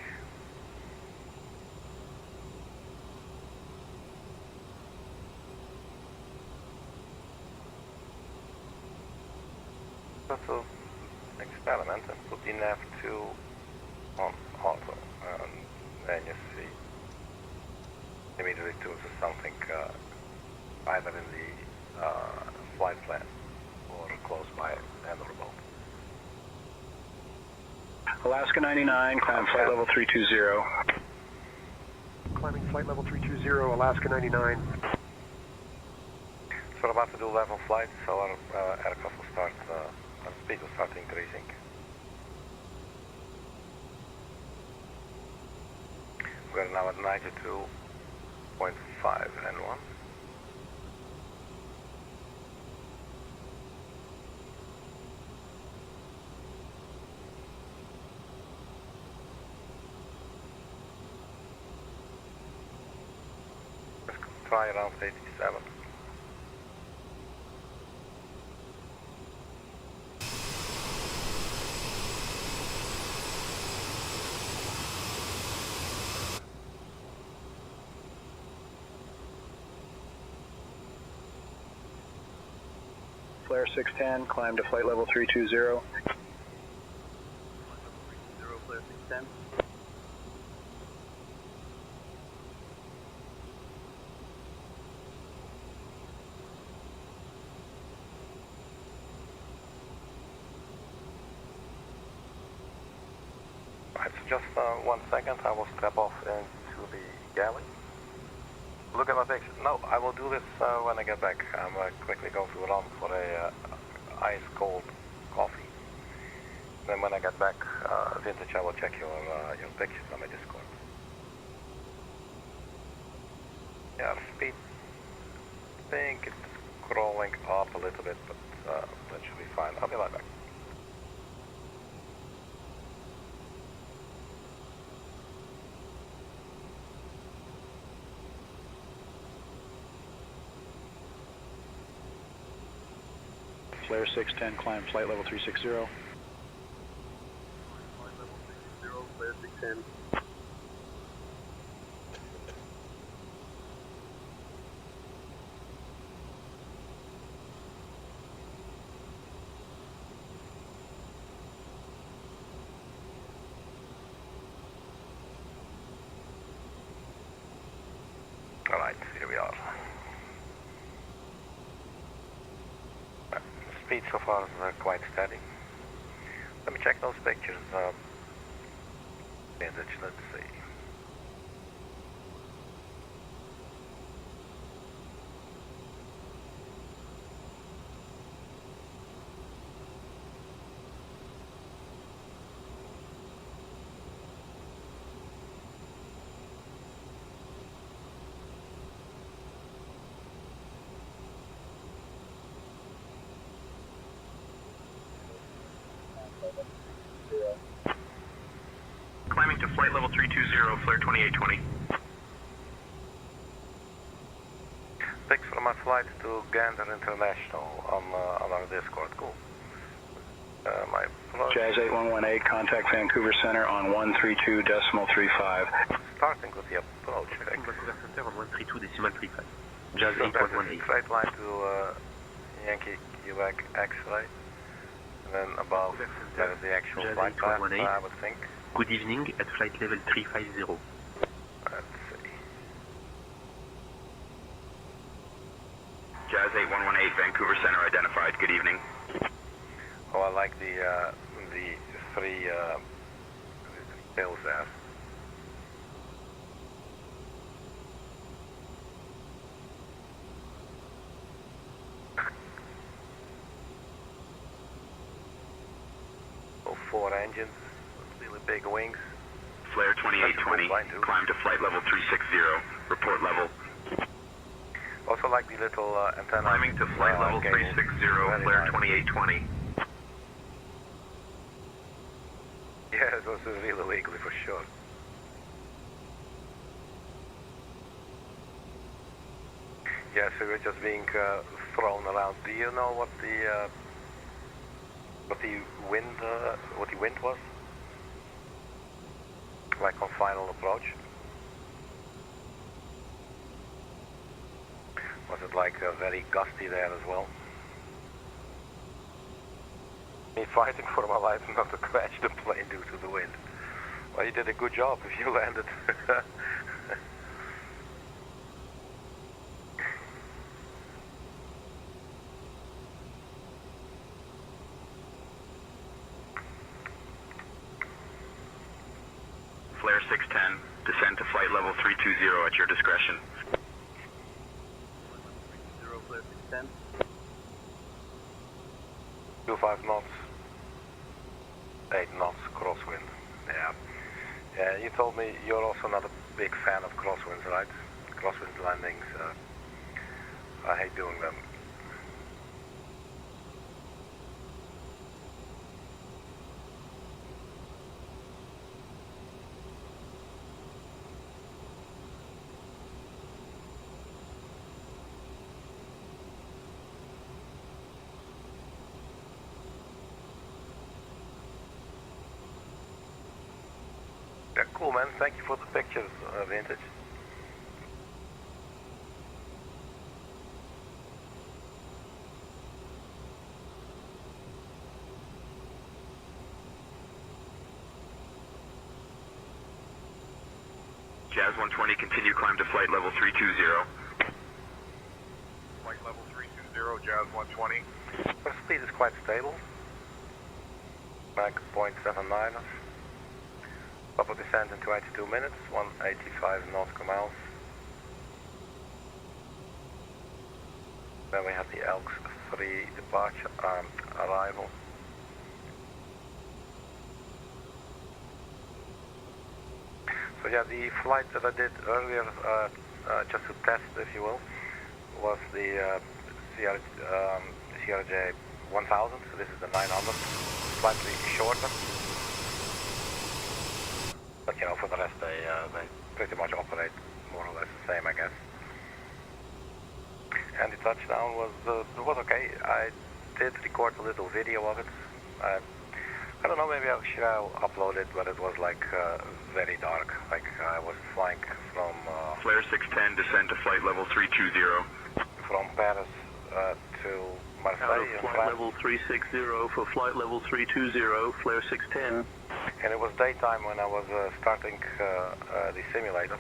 That's an experiment and put the nav2 on auto, and then you see immediately chooses something either in the flight plan or close by and remote. Alaska 99, climb flight level 320. Climbing flight level 320, Alaska 99. So we're about to do level flight, so our aircraft will start, our speed will start increasing. We're now at 92.5 N1. Try around 87. Flare 610, climb to flight level 320. Flare 610. Right, so just 1 second, I will step off into the galley. Look at my picture. No, I will do this when I get back. I'm quickly going to run for a ice cold coffee. Then when I get back, Vintage, I will check your pictures on my Discord. Yeah, speed. I think it's crawling up a little bit, but that should be fine. I'll be right back. Flare 610, climb flight level 360. Flight level 360, Flare 610. Alright, here we are. Speed so far is quite steady. Let me check those pictures. Vintage, let's see. level 320, flare 2820. Thanks for my flight to Gander International on our Discord. Cool. My approach. Jazz 8118, contact Vancouver Center on 132.35. Starting with the approach. Vancouver Center on 132.35. Jazz So 8118. straight line to Yankee Quebec X-ray. And then above, that is the actual Jazz flight path, 8118. I would think. Good evening at flight level 350. Let's see. Jazz 8118, Vancouver Center identified. Good evening. Oh, I like the three tails there. Oh, 4 engines, really big wings. Flare 2820, climb to flight level 360, report level. Also like the little antenna. Climbing to flight level 360, flare 2820. Yeah, it was really wiggly for sure. Yeah, so we're just being thrown around. Do you know what the wind was? Like on final approach? Was it like very gusty there as well? Me fighting for my life not to crash the plane due to the wind. Well, you did a good job if you landed. Flare 610, descend to flight level 320 at your discretion. flare 610. 25 knots, 8 knots crosswind. Yeah. Yeah, you told me you're also not a big fan of crosswinds, right? Crosswind landings, I hate doing them. Yeah, cool, man. Thank you for the pictures, Vintage. Jazz 120, continue climb to flight level 320. Flight level 320, Jazz 120. The speed is quite stable. Mach 0.79. Proper descent in 22 minutes, 185 nautical miles. Then we have the ELLKS 3 departure arrival. So yeah, the flight that I did earlier, just to test, if you will, was the CRJ-900. So this is the 900, slightly shorter. But you know, for the rest, they pretty much operate more or less the same, I guess. And the touchdown was okay. I did record a little video of it. I don't know, maybe should I upload it, but it was like very dark. Like I was flying from Flare 610, descend to flight level 320. From Paris to Marseille. Out of flight level 360 for flight level 320, flare 610. And it was daytime when I was starting the simulator,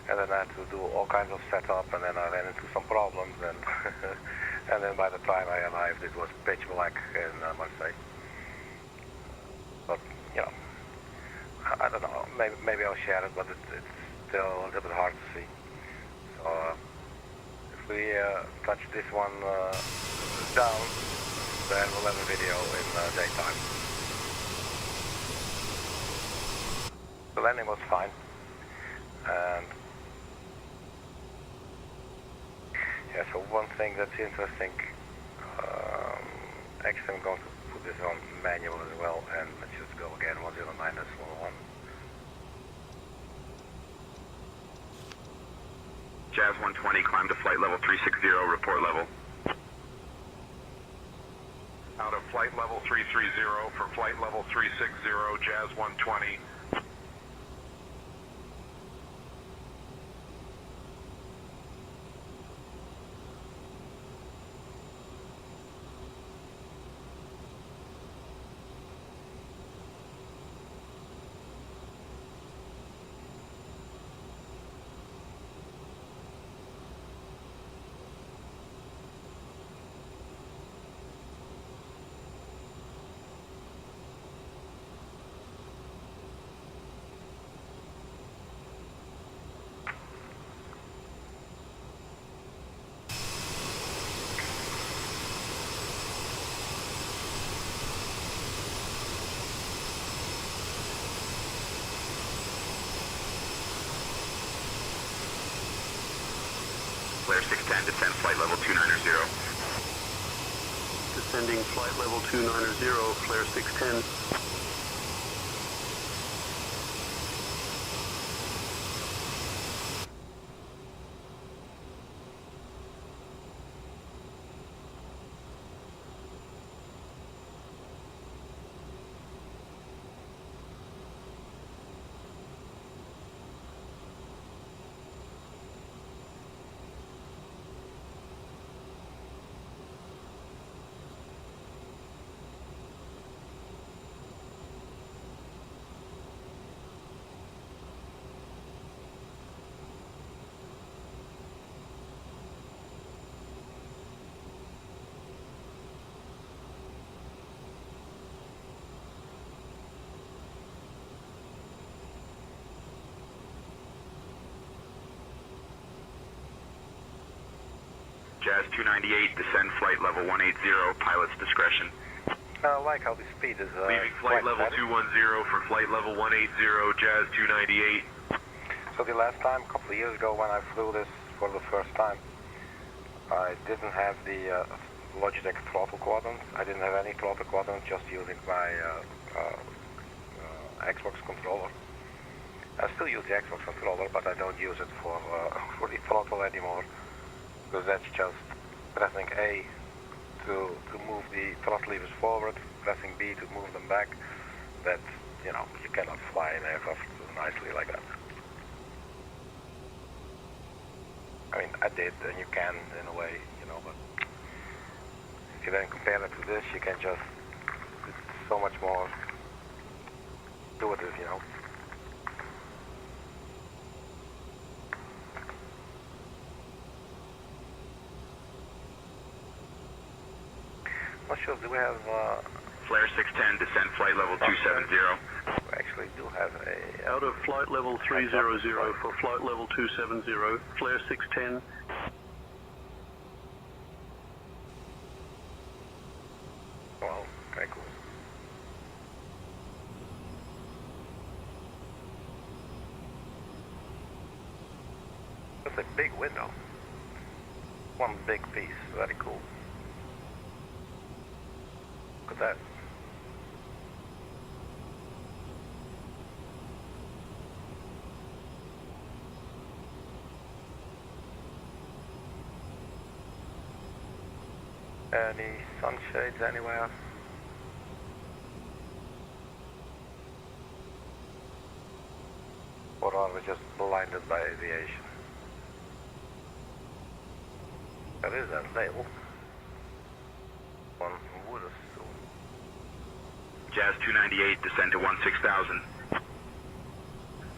and then I had to do all kinds of setup, and then I ran into some problems, and and then by the time I arrived, it was pitch black in Marseille. But you know, I don't know. Maybe I'll share it, but it's still a little bit hard to see. So if we touch this one down, then we'll have a video in daytime. The landing was fine, and yeah, so one thing that's interesting, actually I'm going to put this on manual as well, and let's just go again, 109.1. Jazz 120, climb to flight level 360, report level. Out of flight level 330 for flight level 360, Jazz 120. Flare 610, descend flight level 290. Descending flight level 290, flare 610. Jazz 298, descend flight level 180, pilot's discretion. I like how the speed is leaving flight level 210 for flight level 180, Jazz 298. So the last time, a couple of years ago when I flew this for the first time, I didn't have the Logitech throttle quadrant. I didn't have any throttle quadrant, just using my Xbox controller. I still use the Xbox controller, but I don't use it for the throttle anymore, because that's just pressing A to move the throttle levers forward, pressing B to move them back. That, you know, you cannot fly an aircraft nicely like that. I mean, I did, and you can in a way, you know, but if you then compare it to this, you can just, it's so much more intuitive, you know. Not sure, do we have... Flare 610, descend flight level 270. We actually do have a... Out of flight level 300 for flight level 270, flare 610. Well, very cool. That's a big window. One big piece, very cool. Look at that. Any sunshades anywhere? Or are we just blinded by aviation? There is a nail. One would assume. Jazz 298, descend to 16,000.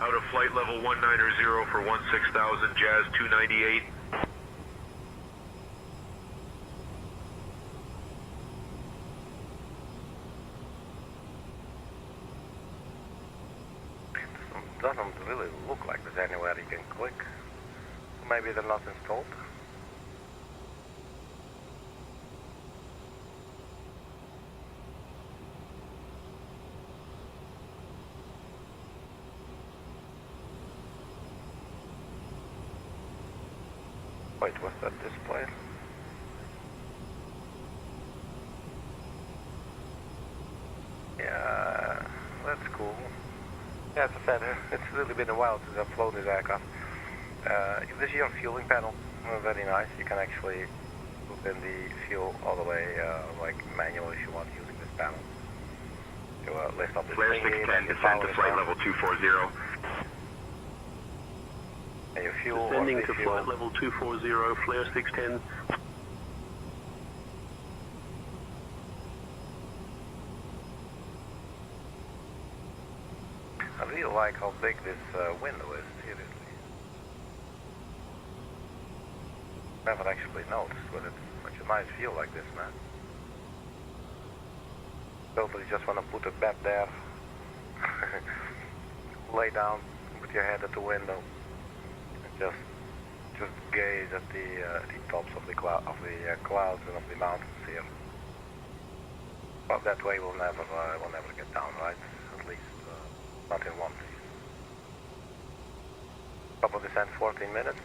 Out of flight level 190 for 16,000, Jazz 298. Doesn't really look like there's anywhere you can click. Maybe they're not installed. Wait, what's that display? Yeah, that's cool. Yeah, it's a feather. It's really been a while since I've flown this aircraft. This is your fueling panel. Very nice. You can actually put in the fuel all the way, like manual if you want using this panel. You lift up the Flare 610, descend to flight level 240. And your fuel Descending to flight level 240, flare 610. I really like how big this window is, seriously. Never actually noticed with it. Such a nice view like this, man. Totally just want to put a bed there, lay down with your head at the window, and just gaze at the tops of the clouds and of the mountains here. But that way we'll never get down, right? At least not in one piece. Top of descent 14 minutes.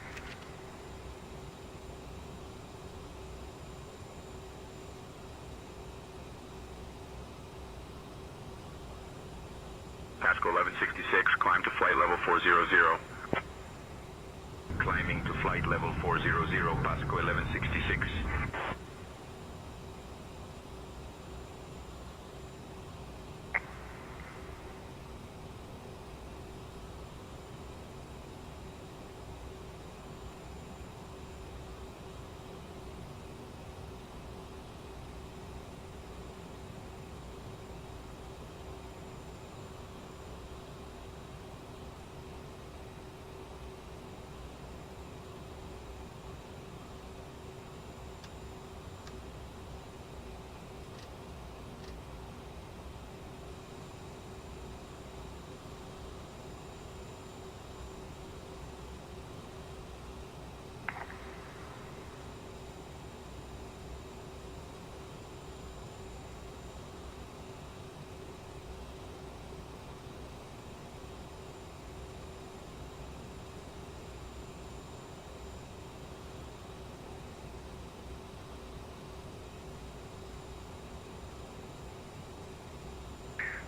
Pasco 1166, climb to flight level 400. Climbing to flight level 400, Pasco 1166.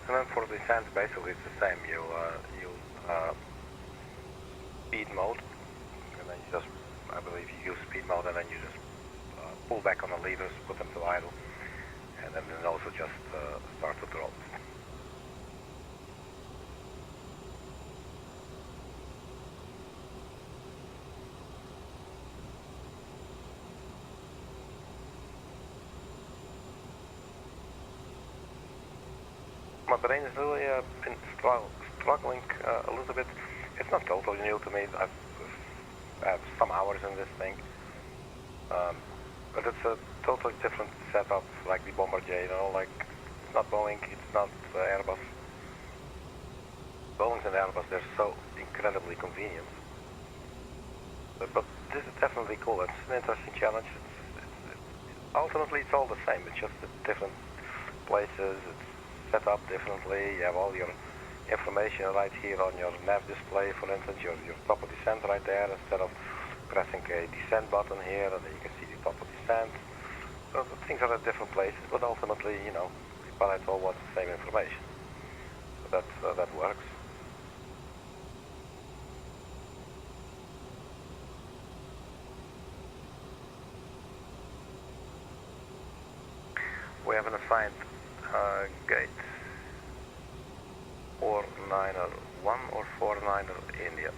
And then for descent, basically it's the same. You speed mode, and then you just, I believe you use speed mode, and then you just pull back on the levers, put them to idle, and then also just start to drop. My brain is really been struggling a little bit. It's not totally new to me. I've had some hours in this thing, but it's a totally different setup, like the Bombardier. You know, like it's not Boeing, it's not Airbus. Boeing and Airbus, they're so incredibly convenient. But this is definitely cool. It's an interesting challenge. Ultimately, it's all the same. It's just different places. It's set up differently. You have all your information right here on your nav display, for instance, your top of descent right there, instead of pressing a descent button here, and then you can see the top of descent. So the things are at different places, but ultimately, you know, the pilot all wants the same information. So that works. We have an assigned gate 491 or 49er India,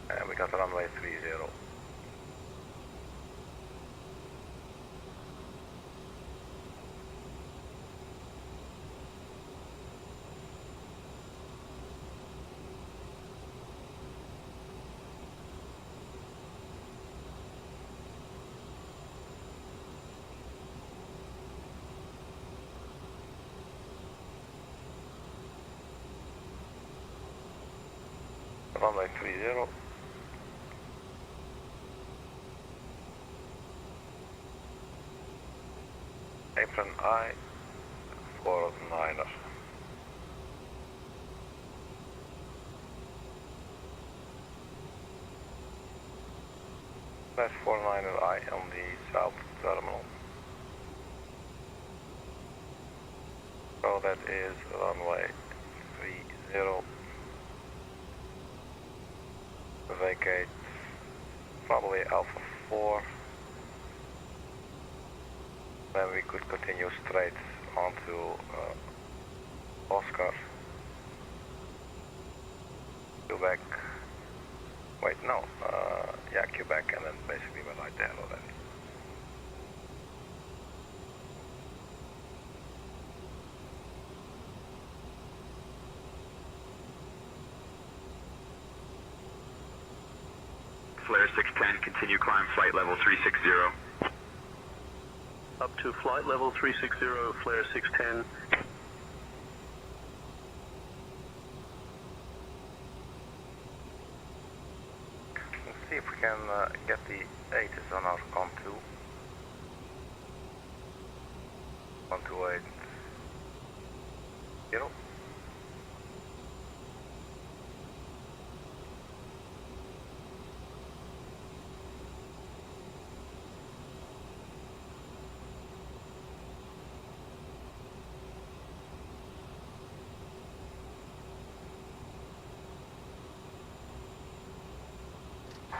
and we got runway 30. Runway 30. Apron I, 49er. That's 49er I on the south terminal. So that is runway 30. vacate probably Alpha 4. Then we could continue straight onto Oscar, Quebec. Wait, no, yeah, Quebec, and then basically we're right there already. Flare 610, continue climb flight level 360. Up to flight level 360, flare 610. Let's see if we can get the 8 is on our on 2. 128 0.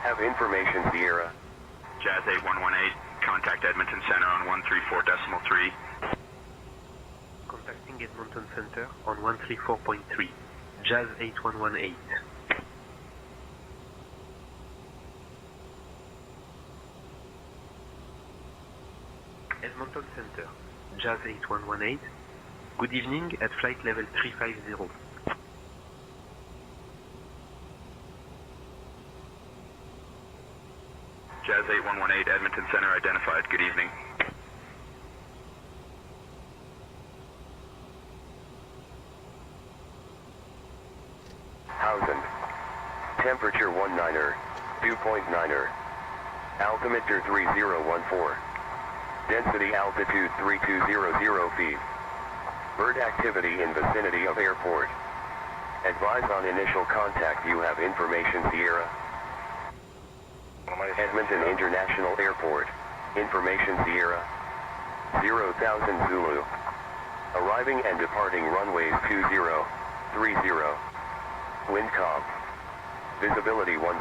Have information, Sierra. Jazz 8118, contact Edmonton Center on 134.3. Contacting Edmonton Center on 134.3. Jazz 8118. Edmonton Center, Jazz 8118. Good evening at flight level 350. Jazz 8118, Edmonton Center identified. Good evening. Thousand. Temperature 19er, 2.9er. Altimeter 3014. Density altitude 3200 feet. Bird activity in vicinity of airport. Advise on initial contact. You have information, Sierra. Edmonton International Airport. Information, Sierra. 0,000 Zulu. Arriving and departing runways 2030. Wind calm. Visibility 10.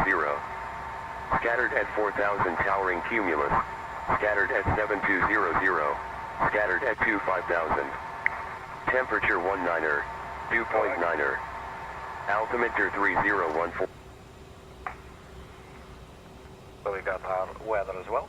Scattered at 4,000 towering cumulus. Scattered at 7200. Scattered at 25,000. Temperature 19er, 2.9er. Altimeter 3014. So we got our weather as well.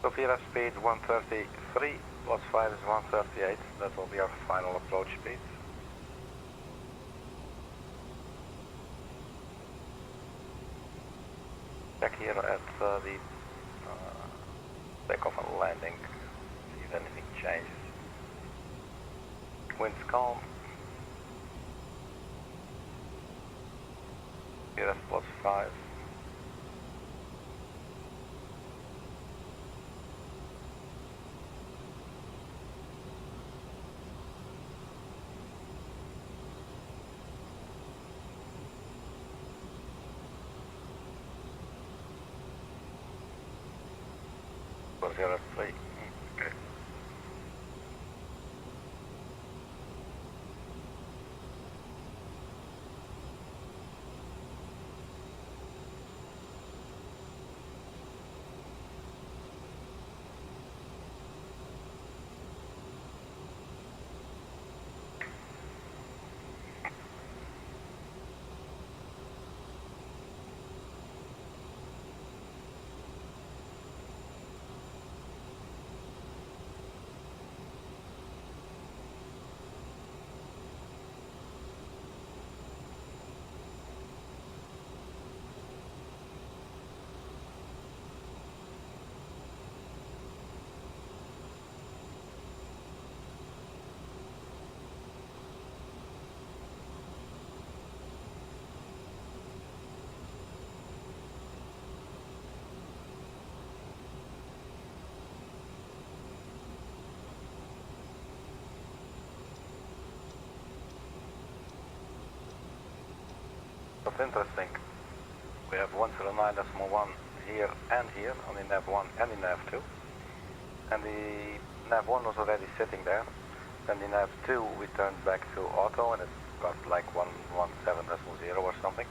Sofia speed 133, plus 5 is 138. That will be our final approach speed. Check here at the takeoff and landing, see if anything changes. Wind's calm. Here at plus 5. Plus here at 3. Okay. That's interesting. We have 109.1 here and here on the nav 1 and the nav 2. And the nav 1 was already sitting there. Then the nav 2 we turned back to auto and it got like 117.0 or something.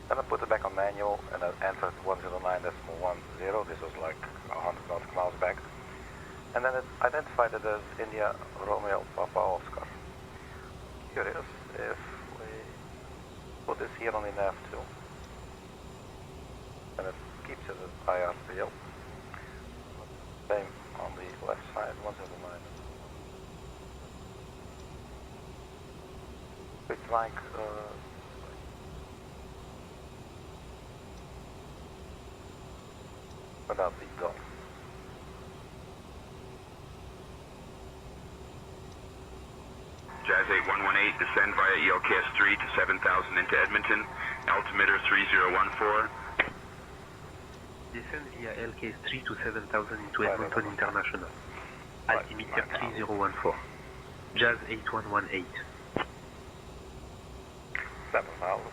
Then I put it back on manual and I entered 109.10. This was like 100 nautical miles back. And then it identified it as India Romeo Papa Oscar. Curious if we put this here on the nav 2. And it keeps it at IRCO. Same on the left side, 109. It's like without the dot. Jazz 8118, descend via ELLKS 3 to 7000 into Edmonton, altimeter 3014. Descend via ELLKS 3 to 7000 into Edmonton International, altimeter 3014. Jazz 8118. 7,000.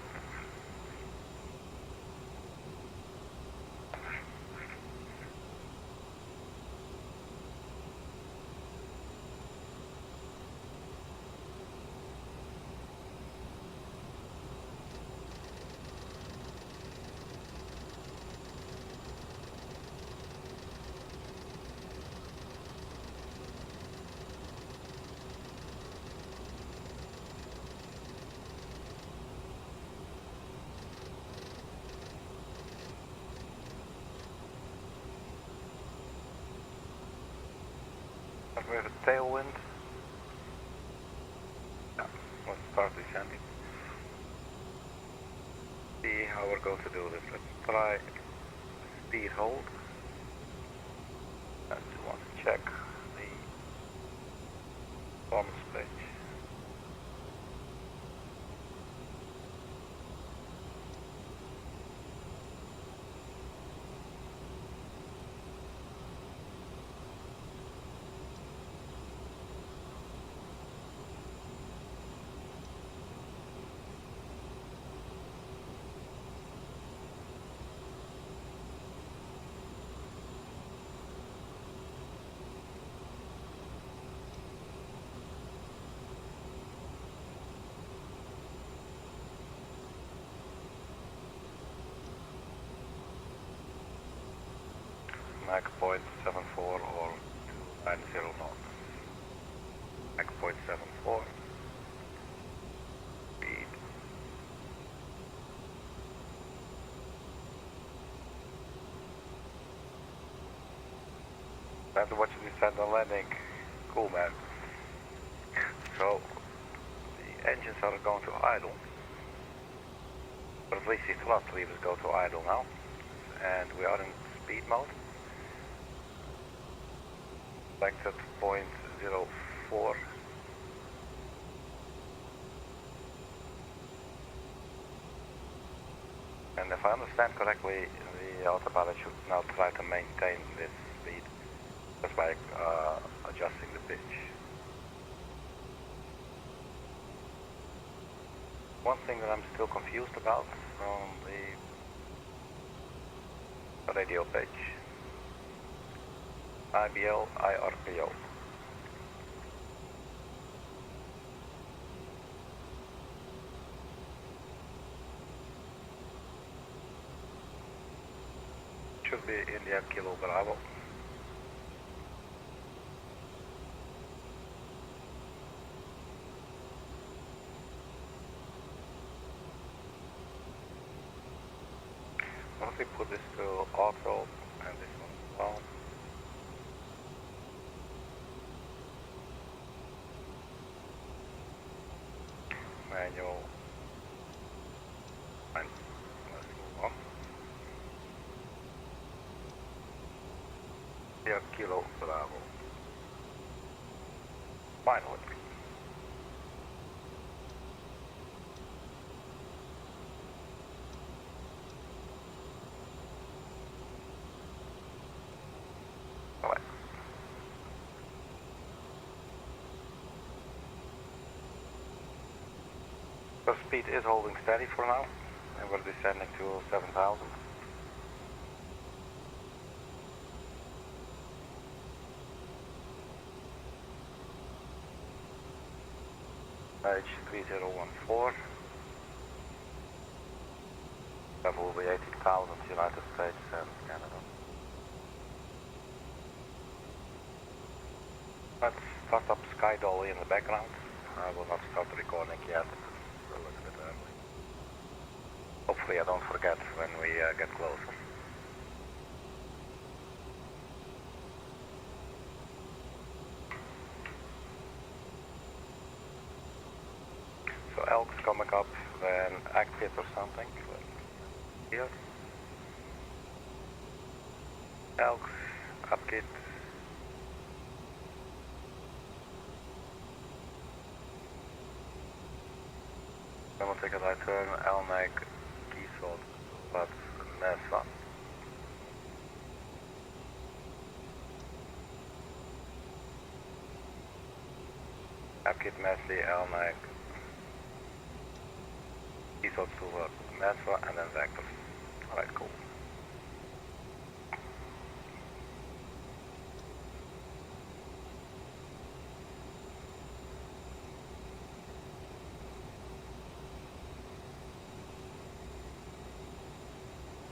We have a tailwind. Yeah, let's start descending. See how we're going to do this. Let's try speed hold. And we want to check the performance page. Mach 0.74 or 290 knots. Mach 0.74. Speed. Time to watch the descent and landing. Cool, man. So, the engines are going to idle. But at least the thrust levers go to idle now. And we are in speed mode. Selected 0.04. And if I understand correctly, the autopilot should now try to maintain this speed just by adjusting the pitch. One thing that I'm still confused about from the radio page. IBL, IRPO. Should be India Kilo Bravo. Once we put this to auto and this one as well. Manual. And let's move on. Here, Kilo Bravo. Finally. Alright. The speed is holding steady for now, and we're descending to 7,000. H3014. That will be 80,000 United States and Canada. Let's start up Sky Dolly in the background. I will not start recording yet. It's a little bit early. Hopefully I don't forget when we get closer. So ELLKS coming up, then active or something. Here. ELLKS, upkit. Then we'll take a right turn, LNAG, Keysalt, but Mesa. Upkit, Messi, LNAG. Keysalt to Mesa, and then Vector. Alright, cool.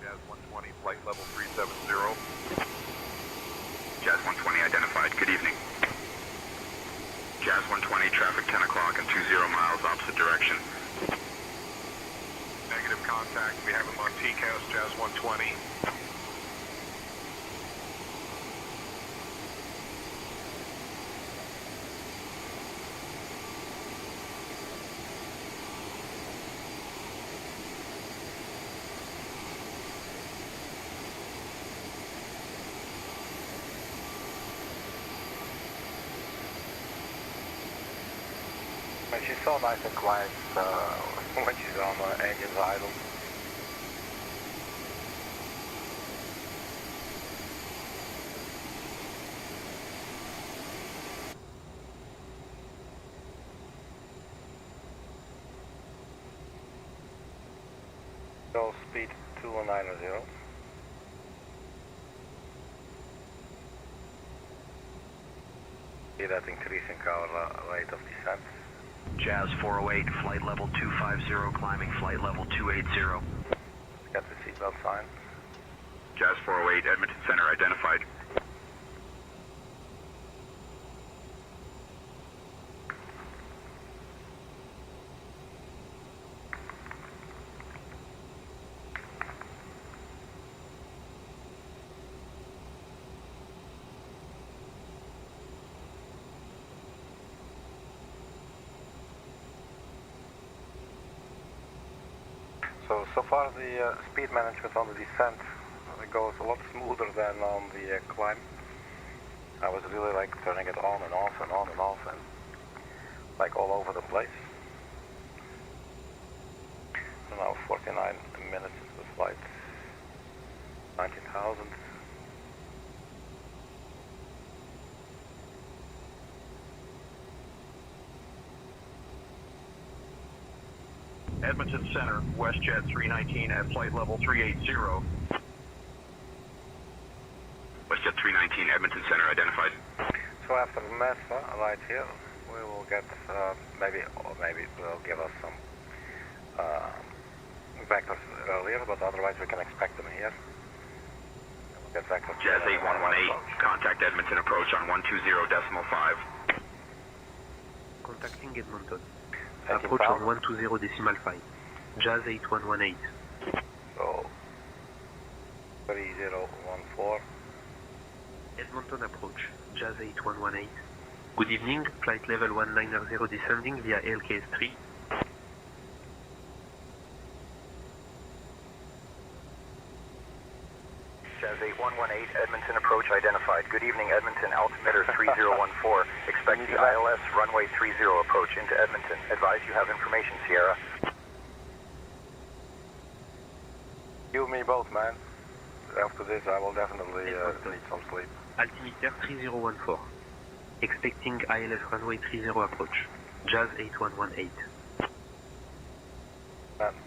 Jazz 120, flight level 370. Jazz 120 identified. Good evening. Jazz 120, traffic 10 o'clock and 20 miles opposite direction. Negative contact. We have him on TCAS, Jazz 120. She's so nice and quiet when she's on engines idle. So speed 2190. See that increasing our rate of descent. Jazz 408, flight level 250, climbing flight level 280. Got the seatbelt sign. Jazz 408, Edmonton Center identified. So far the speed management on the descent goes a lot smoother than on the climb. I was really like turning it on and off and on and off and like all over the place. So now 49 minutes into the flight, 19,000. Edmonton Center, WestJet 319 at flight level 380. WestJet 319, Edmonton Center identified. So after Mesa, right here, we will get maybe it will give us some vectors earlier, but otherwise we can expect them here. We'll get vectors. Jazz 8118, contact Edmonton approach on 120.5. Contacting Edmonton. Approach on 120.5. Jazz 8118. So 3014. Edmonton approach. Jazz 8118. Good evening. Flight level 1900 descending via ELLKS 3. Jazz 8118, Edmonton approach identified. Good evening, Edmonton, altimeter 3014. Expect the ILS runway 30 approach into Edmonton. Advise you have information, Sierra. You and me both, man. After this, I will definitely need some sleep. Altimeter 3014. Expecting ILS runway 30 approach. Jazz 8118.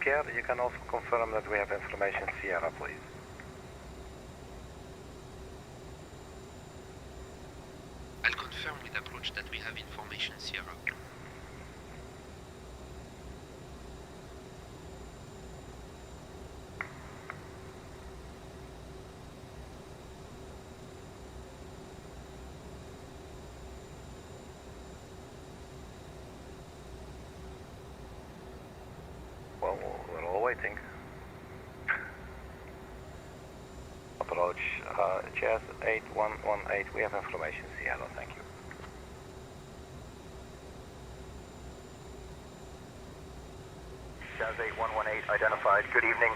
Pierre, you can also confirm that we have information, Sierra, please. I'll confirm with approach that we have information, Sierra. waiting. Approach Jazz 8118, we have information, Seattle, thank you. Jazz 8118 identified, good evening.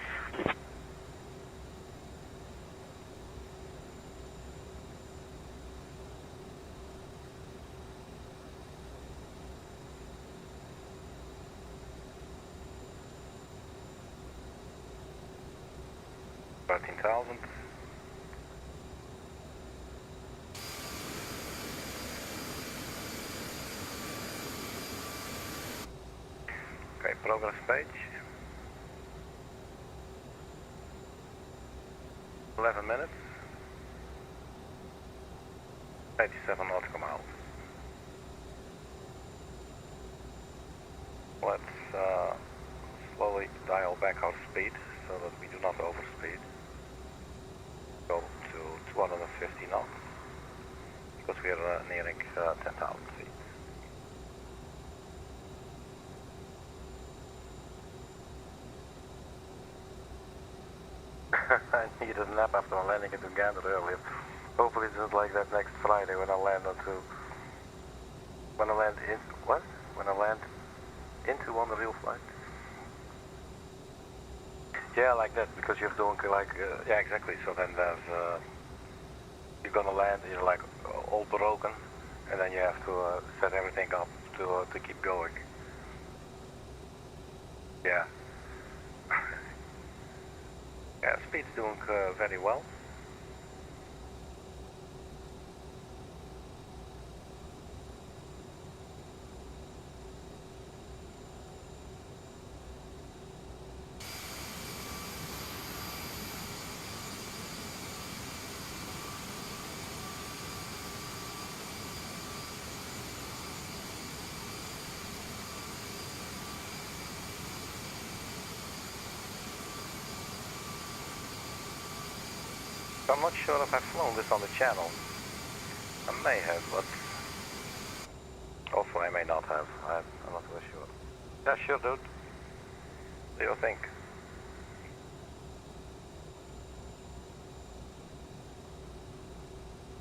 $13,000. Okay, progress page. 11 minutes. 87 nautical miles. Let's slowly dial back our speed so that we do not overspeed. Go to 250 knots because we are nearing 10,000 feet. I needed a nap after landing into Gander earlier. Hopefully it's not like that next Friday when I land into one of the real flight. Yeah, like that, because you're doing like yeah, exactly. So then there's you're gonna land, you're like all broken, and then you have to set everything up to keep going. Yeah. Yeah, speed's doing very well. I'm not sure if I've flown this on the channel. I may have, but also I may not have. I'm not really sure. Yeah, sure, dude. What do you think?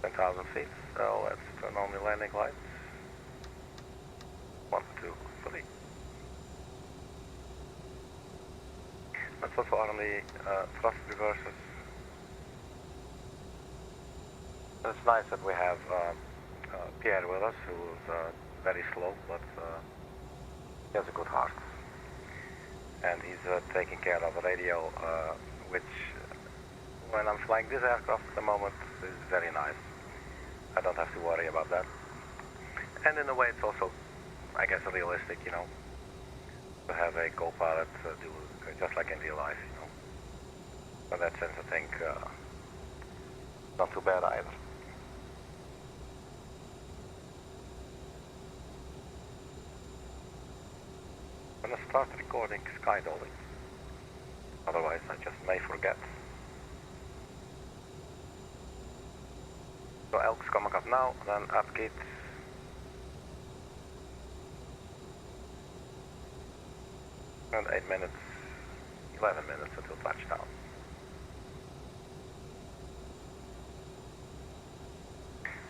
$10,000 feet, so let's turn on the landing lights. 1, 2, 3. Let's also arm the thrust reversers. It's nice that we have Pierre with us, who's very slow, but he has a good heart. And he's taking care of the radio, which, when I'm flying this aircraft at the moment, is very nice. I don't have to worry about that. And in a way, it's also, I guess, realistic, you know, to have a co-pilot do just like in real life, you know. In that sense, I think not too bad either. I'm going to start recording skydolling. Otherwise, I just may forget. So ELLKS coming up now, then up gate. And 8 minutes, 11 minutes until touchdown.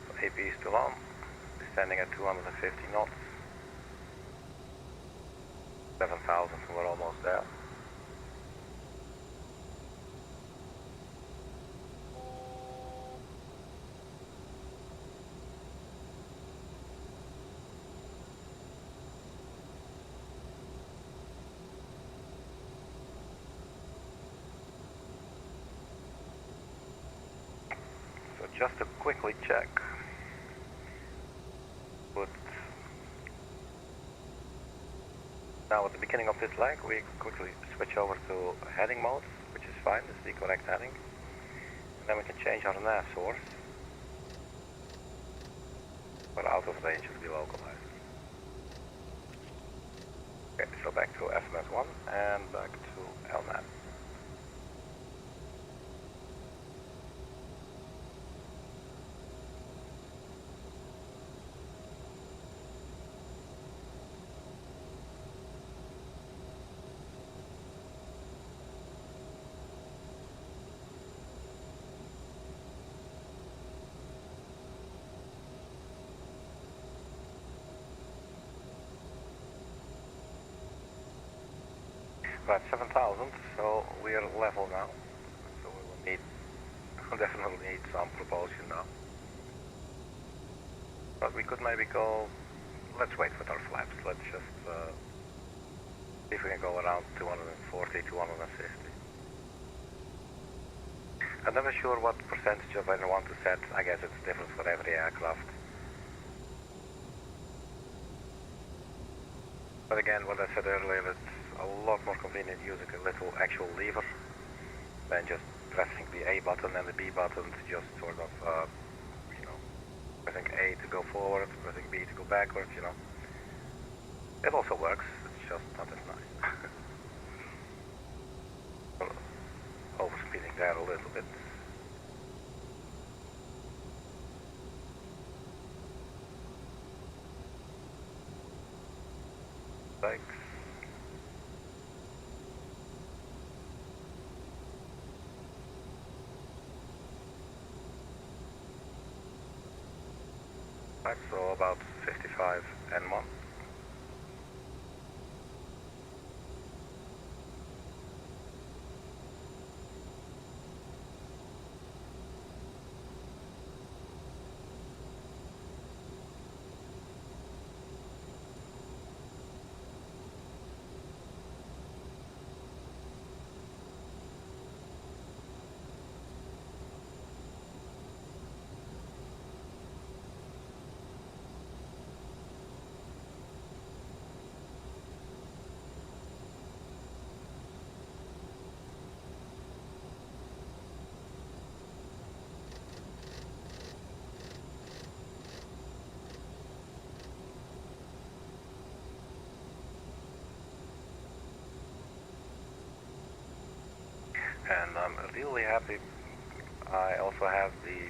So AP is still on, standing at 250 knots. 7,000, we're almost there. So just to quickly check, now at the beginning of this leg, we quickly switch over to heading mode, which is fine, it's the correct heading. And then we can change our nav source. We're out of range of the localizer. Okay, so back to FMS1 and back to LNAV. Right, 7,000, so we are level now. So we will need, definitely need some propulsion now. But we could maybe go, let's wait with our flaps. Let's just see if we can go around 240, 250. I'm never sure what percentage of I want to set. I guess it's different for every aircraft. But again, what I said earlier, it's a lot more convenient using a little actual lever than just pressing the A button and the B button to just sort of, you know, pressing A to go forward, pressing B to go backwards, you know. It also works, it's just not as nice. Overspeeding there a little bit. Thanks. Right, so about 55 N1. And I'm really happy. I also have the,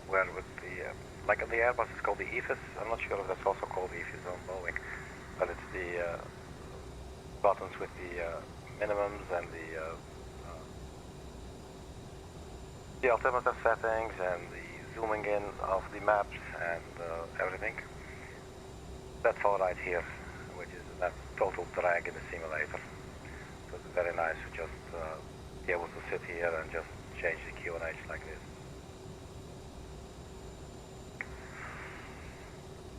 where with the, like the Airbus is called the EFIS. I'm not sure if that's also called EFIS on Boeing, but it's the buttons with the minimums and the alternative settings and the zooming in of the maps and everything. That's all right here, which is that total drag in the simulator. So it's very nice to just be able to sit here and just change the QNH like this.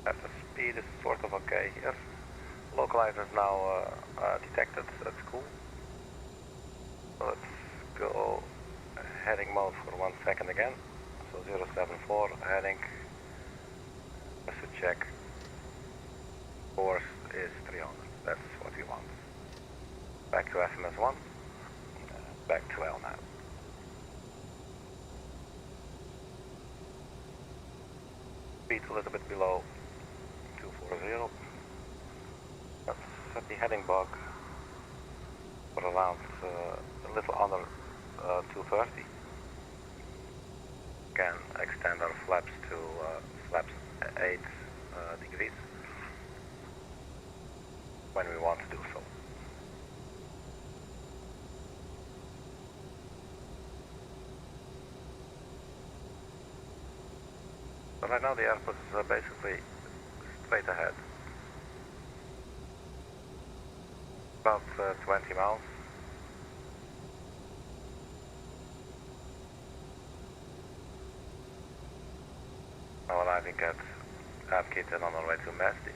The speed is sort of okay here. Localizer is now detected, that's cool. So let's go heading mode for 1 second again. So 074 heading, just to check. Course is 300, that's what we want. Back to FMS1, back to L now. Speed a little bit below 240. Let's set the heading bug for around a little under 230. Again, extend our flaps to flaps 8 degrees when we want to do so. So right now the airport is basically straight ahead. About 20 miles. Now arriving at Arkady and on our way to Mesty.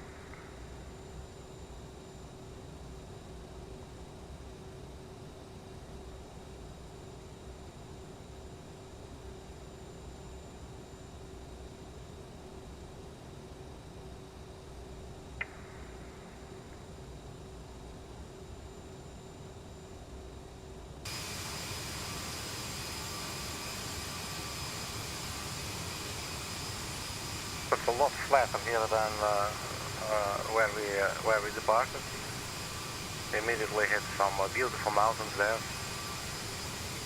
It's a lot flatter here than where we departed. We immediately hit some beautiful mountains there.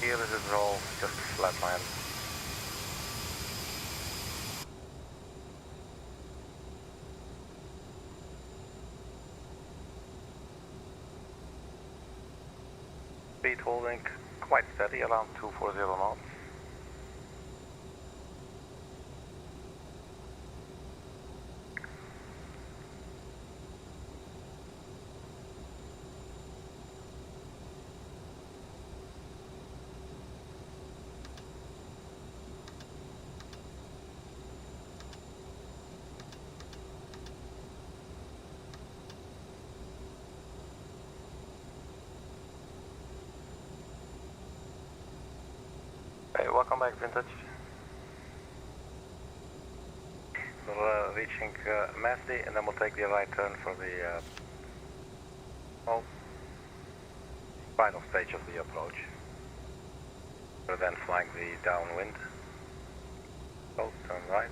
Here it is all just flat land. Speed holding quite steady, around 240 knots. welcome back, Vintage. We're reaching Masdy, and then we'll take the right turn for the final stage of the approach. We're then flying the downwind. Oh, turn right.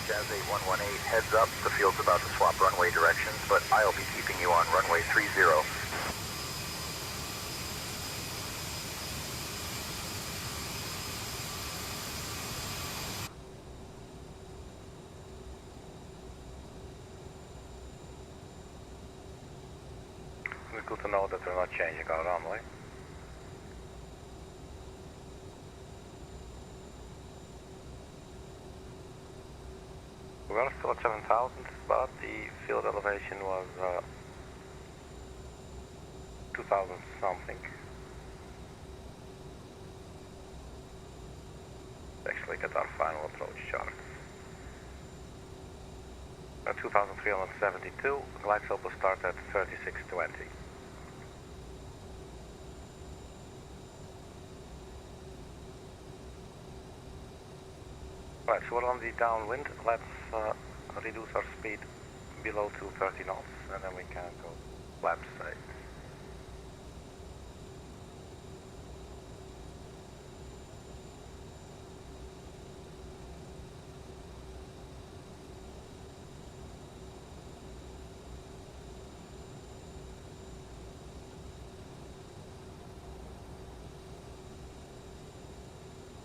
Jazz 8118, heads up, the field's about to swap runway directions, but I'll be keeping you on runway 30. It's good to know that we're not changing our runway. We are still at 7,000, but the field elevation was 2,000 something. Let's actually get our final approach chart. 2,372, glide slope will start at 3620. Right, so we're on the downwind. Let's reduce our speed below 230 knots, and then we can go left side.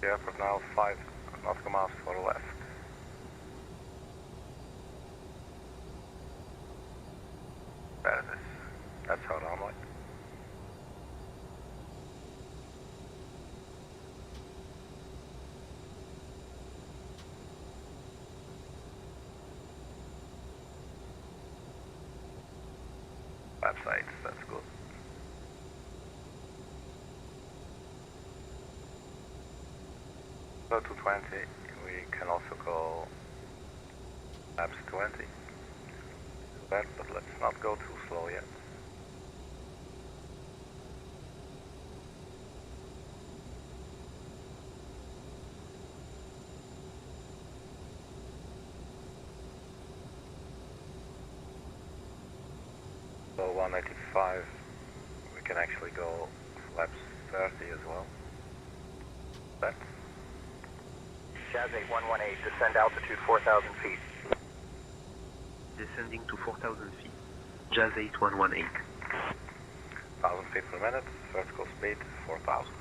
Yeah, for now 5 nautical miles for left. There it is. That's our runway. Left side, that's good. So 220, we can also go laps 20. Do that, but let's not go too slow yet. So 185, we can actually go laps 30 as well. That's Jazz 8118, descend altitude 4,000 feet. Descending to 4,000 feet. Jazz 8118. 1,000 feet per minute, vertical speed 4,000.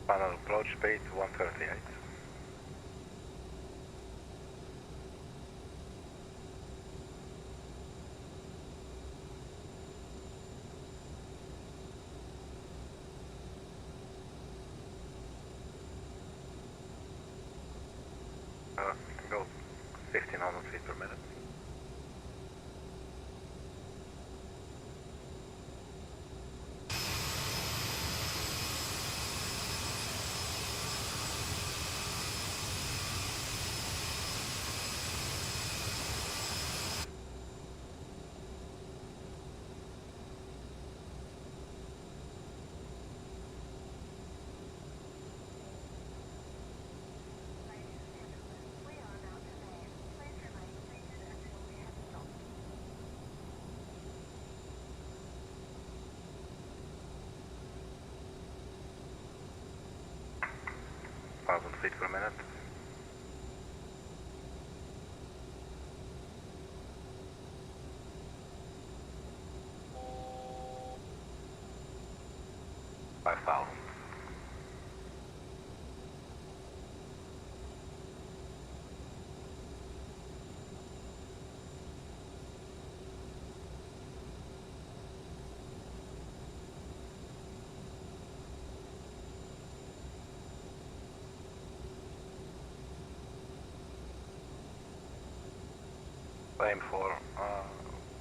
Final approach speed 138. Can go 1,500 feet per minute. Feet per minute. Claim for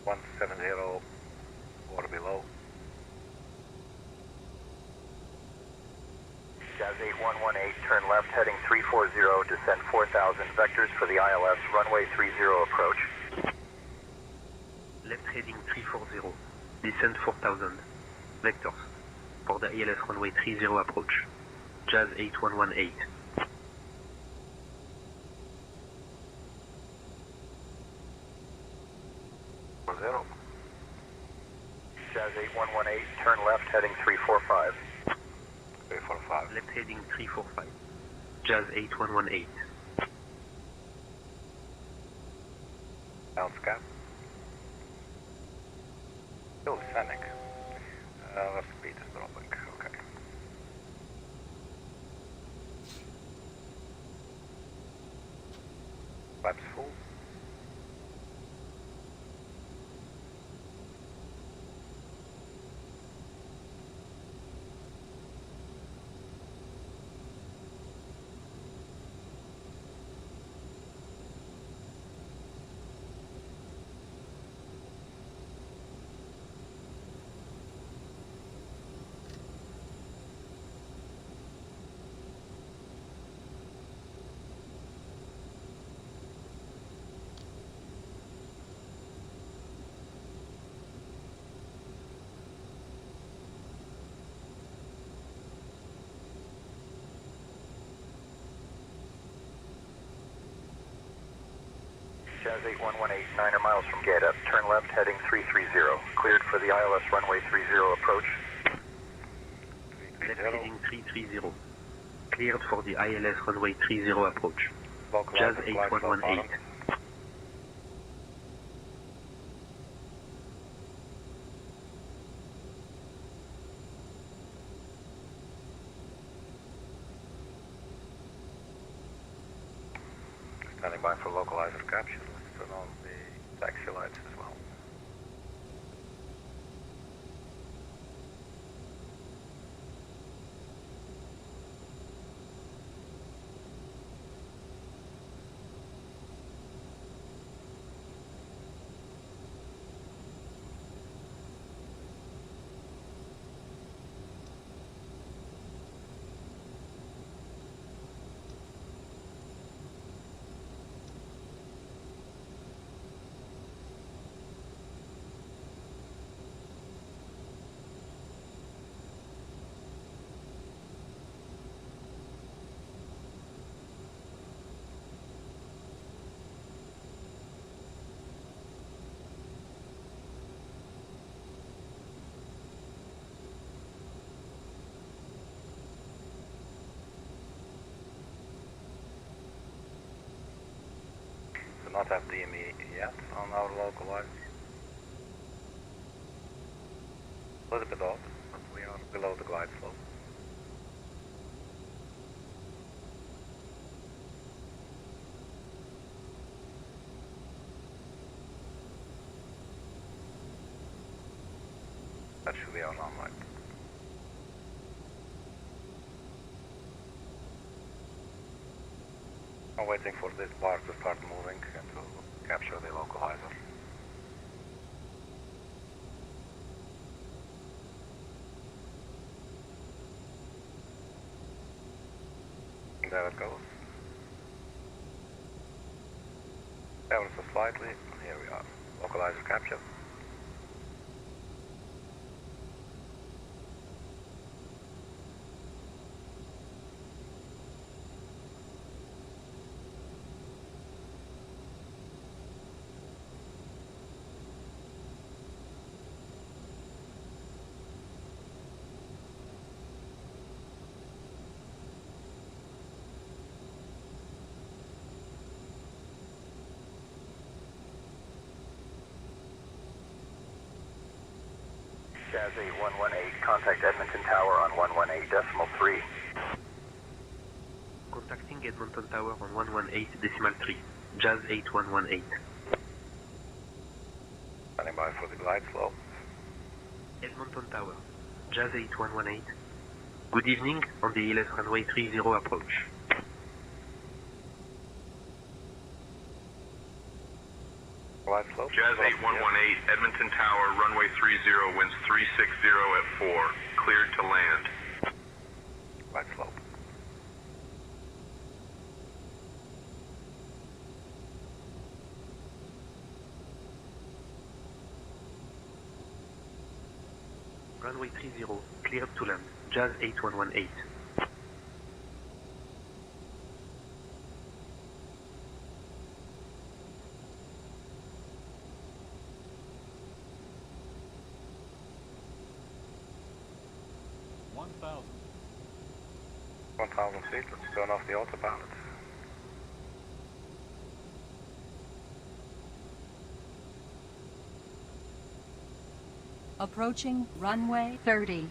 170, water below. Jazz 8118, turn left heading 340, descend 4000, vectors for the ILS, runway 30 approach. Left heading 340, descend 4000, vectors for the ILS runway 30 approach. Jazz 8118. Jazz 8118, turn left heading 345. 345. Left heading 345. Jazz 8118. Outscap. Still descending. Left speed is dropping. Okay. Flaps full. Jazz 8118, 9 miles from gate up, turn left heading 330, cleared for the ILS runway 30 approach. Left heading 330, cleared for the ILS runway 30 approach. Jazz 8118. Standing by for localizer capture. Let's turn on the taxi lights as well. Not have DME yet on our localizer. A little bit off, but we are below the glide slope. That should be our non-light. I'm waiting for this bar to start moving and to capture the localizer. There it goes. Ever so slightly. Here we are. Localizer captured. Jazz 8118, contact Edmonton Tower on 118.3. Contacting Edmonton Tower on 118.3. Jazz 8118. Standing by for the glide slope. Edmonton Tower. Jazz 8118. Good evening on the ILS runway 30 approach. Right slope. Jazz 8118, Edmonton Tower, runway 30, winds 360 at 4, cleared to land. Right slope. Runway 30, cleared to land. Jazz 8118. One 1,000 feet, let's turn off the autopilot. Approaching runway 30.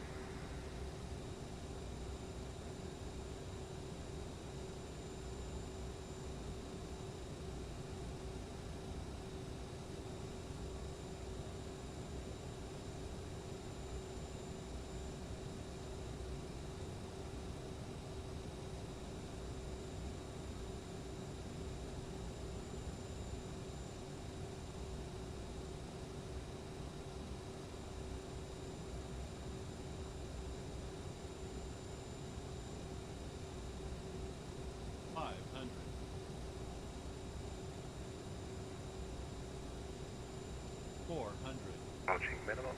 Approaching minimum.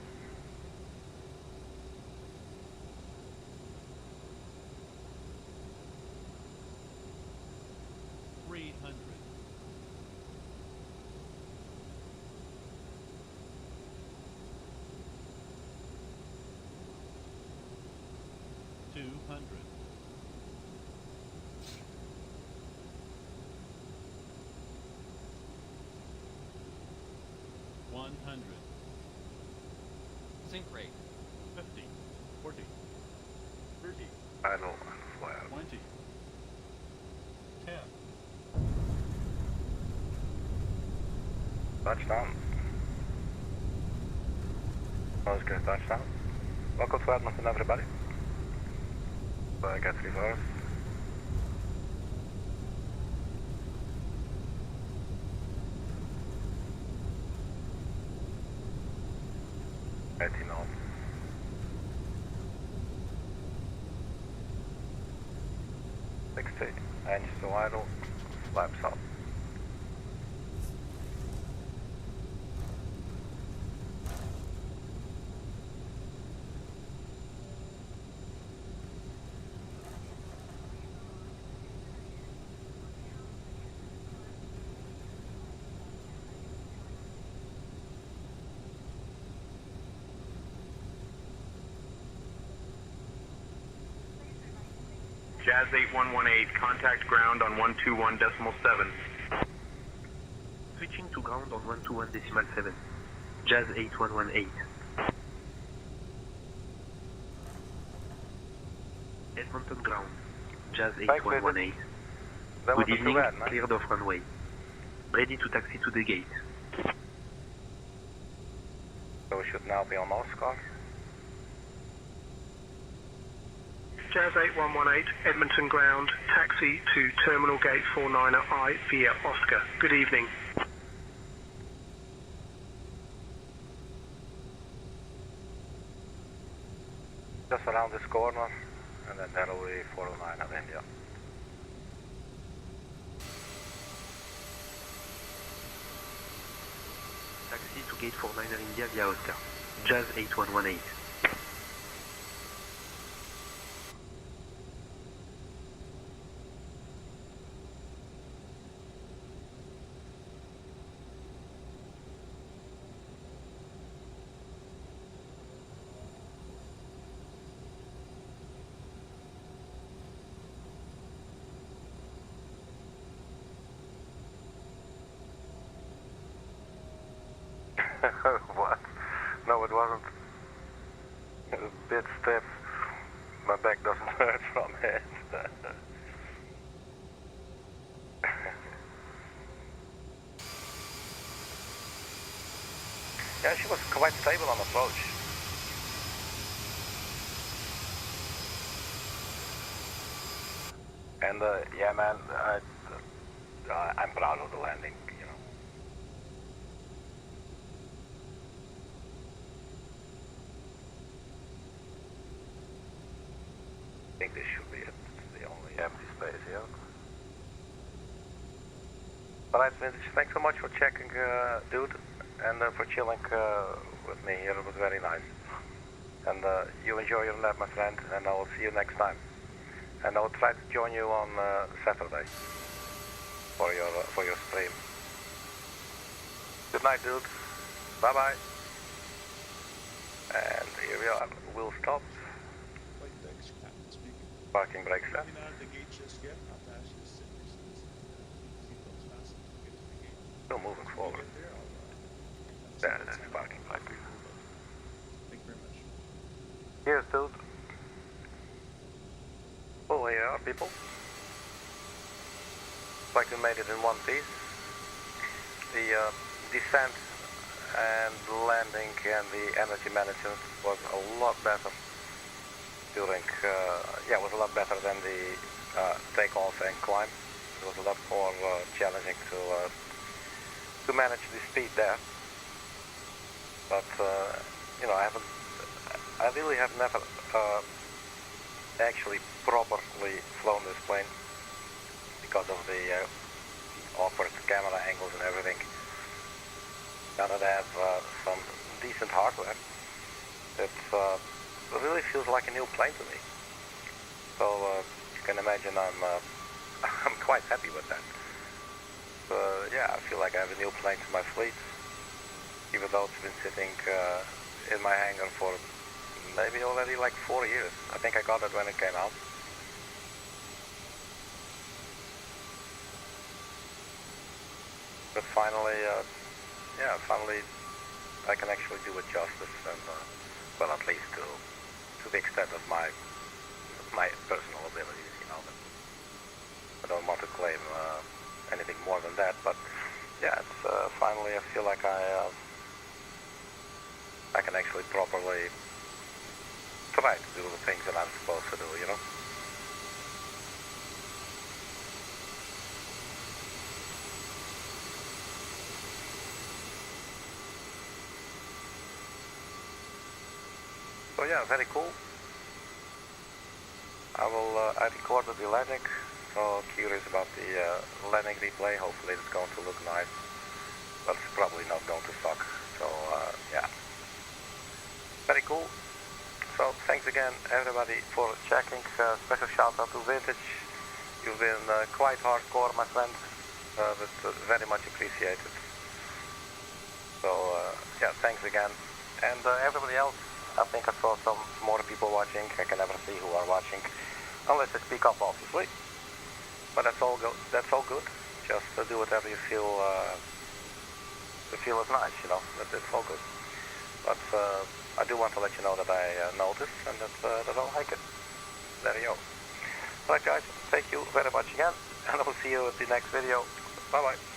Sync rate. 50, 40, 30, Idle, flat. 20, 10. Touchdown. That was good, touchdown. Welcome to Edmonton, everybody. Get reverse. Heading on. Engines to idle, flaps up. Jazz 8118, contact ground on 121.7. Switching to ground on 121.7. Jazz 8118. Edmonton ground. Jazz 8118. Good evening, cleared off runway. Ready to taxi to the gate. So we should now be on Oscar. Jazz 8118, Edmonton ground, taxi to Terminal Gate 49I via Oscar. Good evening. Just around this corner, and then that'll be 409 of India. Taxi to Gate 49 of India via Oscar. Jazz 8118. What? No, it wasn't. It was a bit stiff. My back doesn't hurt from it. Yeah, she was quite stable on approach. And yeah, man, I'm proud of the landing, you know. I think this should be it. It's the only empty space here. Alright, Vintage, thanks so much for checking, dude, and for chilling with me here. It was very nice. And you enjoy your nap, my friend, and I will see you next time. And I will try to join you on Saturday for your stream. Good night, dude. Bye bye. And here we are. We'll stop. Parking brakes left. Still moving forward. Yeah, that's parking brake. Thank you very much. Here's dude. Oh, here are people. Like we made it in one piece. The descent and landing and the energy management was a lot better during, it was a lot better than the takeoff and climb. It was a lot more challenging to manage the speed there. But, I really have never actually properly flown this plane because of the awkward camera angles and everything. Now that I have some decent hardware, it really feels like a new plane to me. So you can imagine I'm quite happy with that. I feel like I have a new plane to my fleet, even though it's been sitting in my hangar for maybe already like 4 years. I think I got it when it came out. But finally, finally I can actually do it justice, and well, at least to the extent of my personal abilities, you know. But I don't want to claim anything more than that. But yeah, it's finally I feel like I can actually properly try to do the things that I'm supposed to do, you know. So yeah, very cool. I recorded the landing, so curious about the landing replay. Hopefully it's going to look nice, but it's probably not going to suck. So yeah, very cool. So thanks again everybody for checking. Special shout out to Vintage. You've been quite hardcore, my friend, but very much appreciated. So yeah, thanks again. And everybody else, I think I saw some more people watching. I can never see who are watching, unless they speak up, obviously. But that's all good. That's all good. Just do whatever you feel is nice, you know. It's all good. But I do want to let you know that I noticed and that I like it. There you go. Alright guys, thank you very much again, and I will see you at the next video. Bye bye.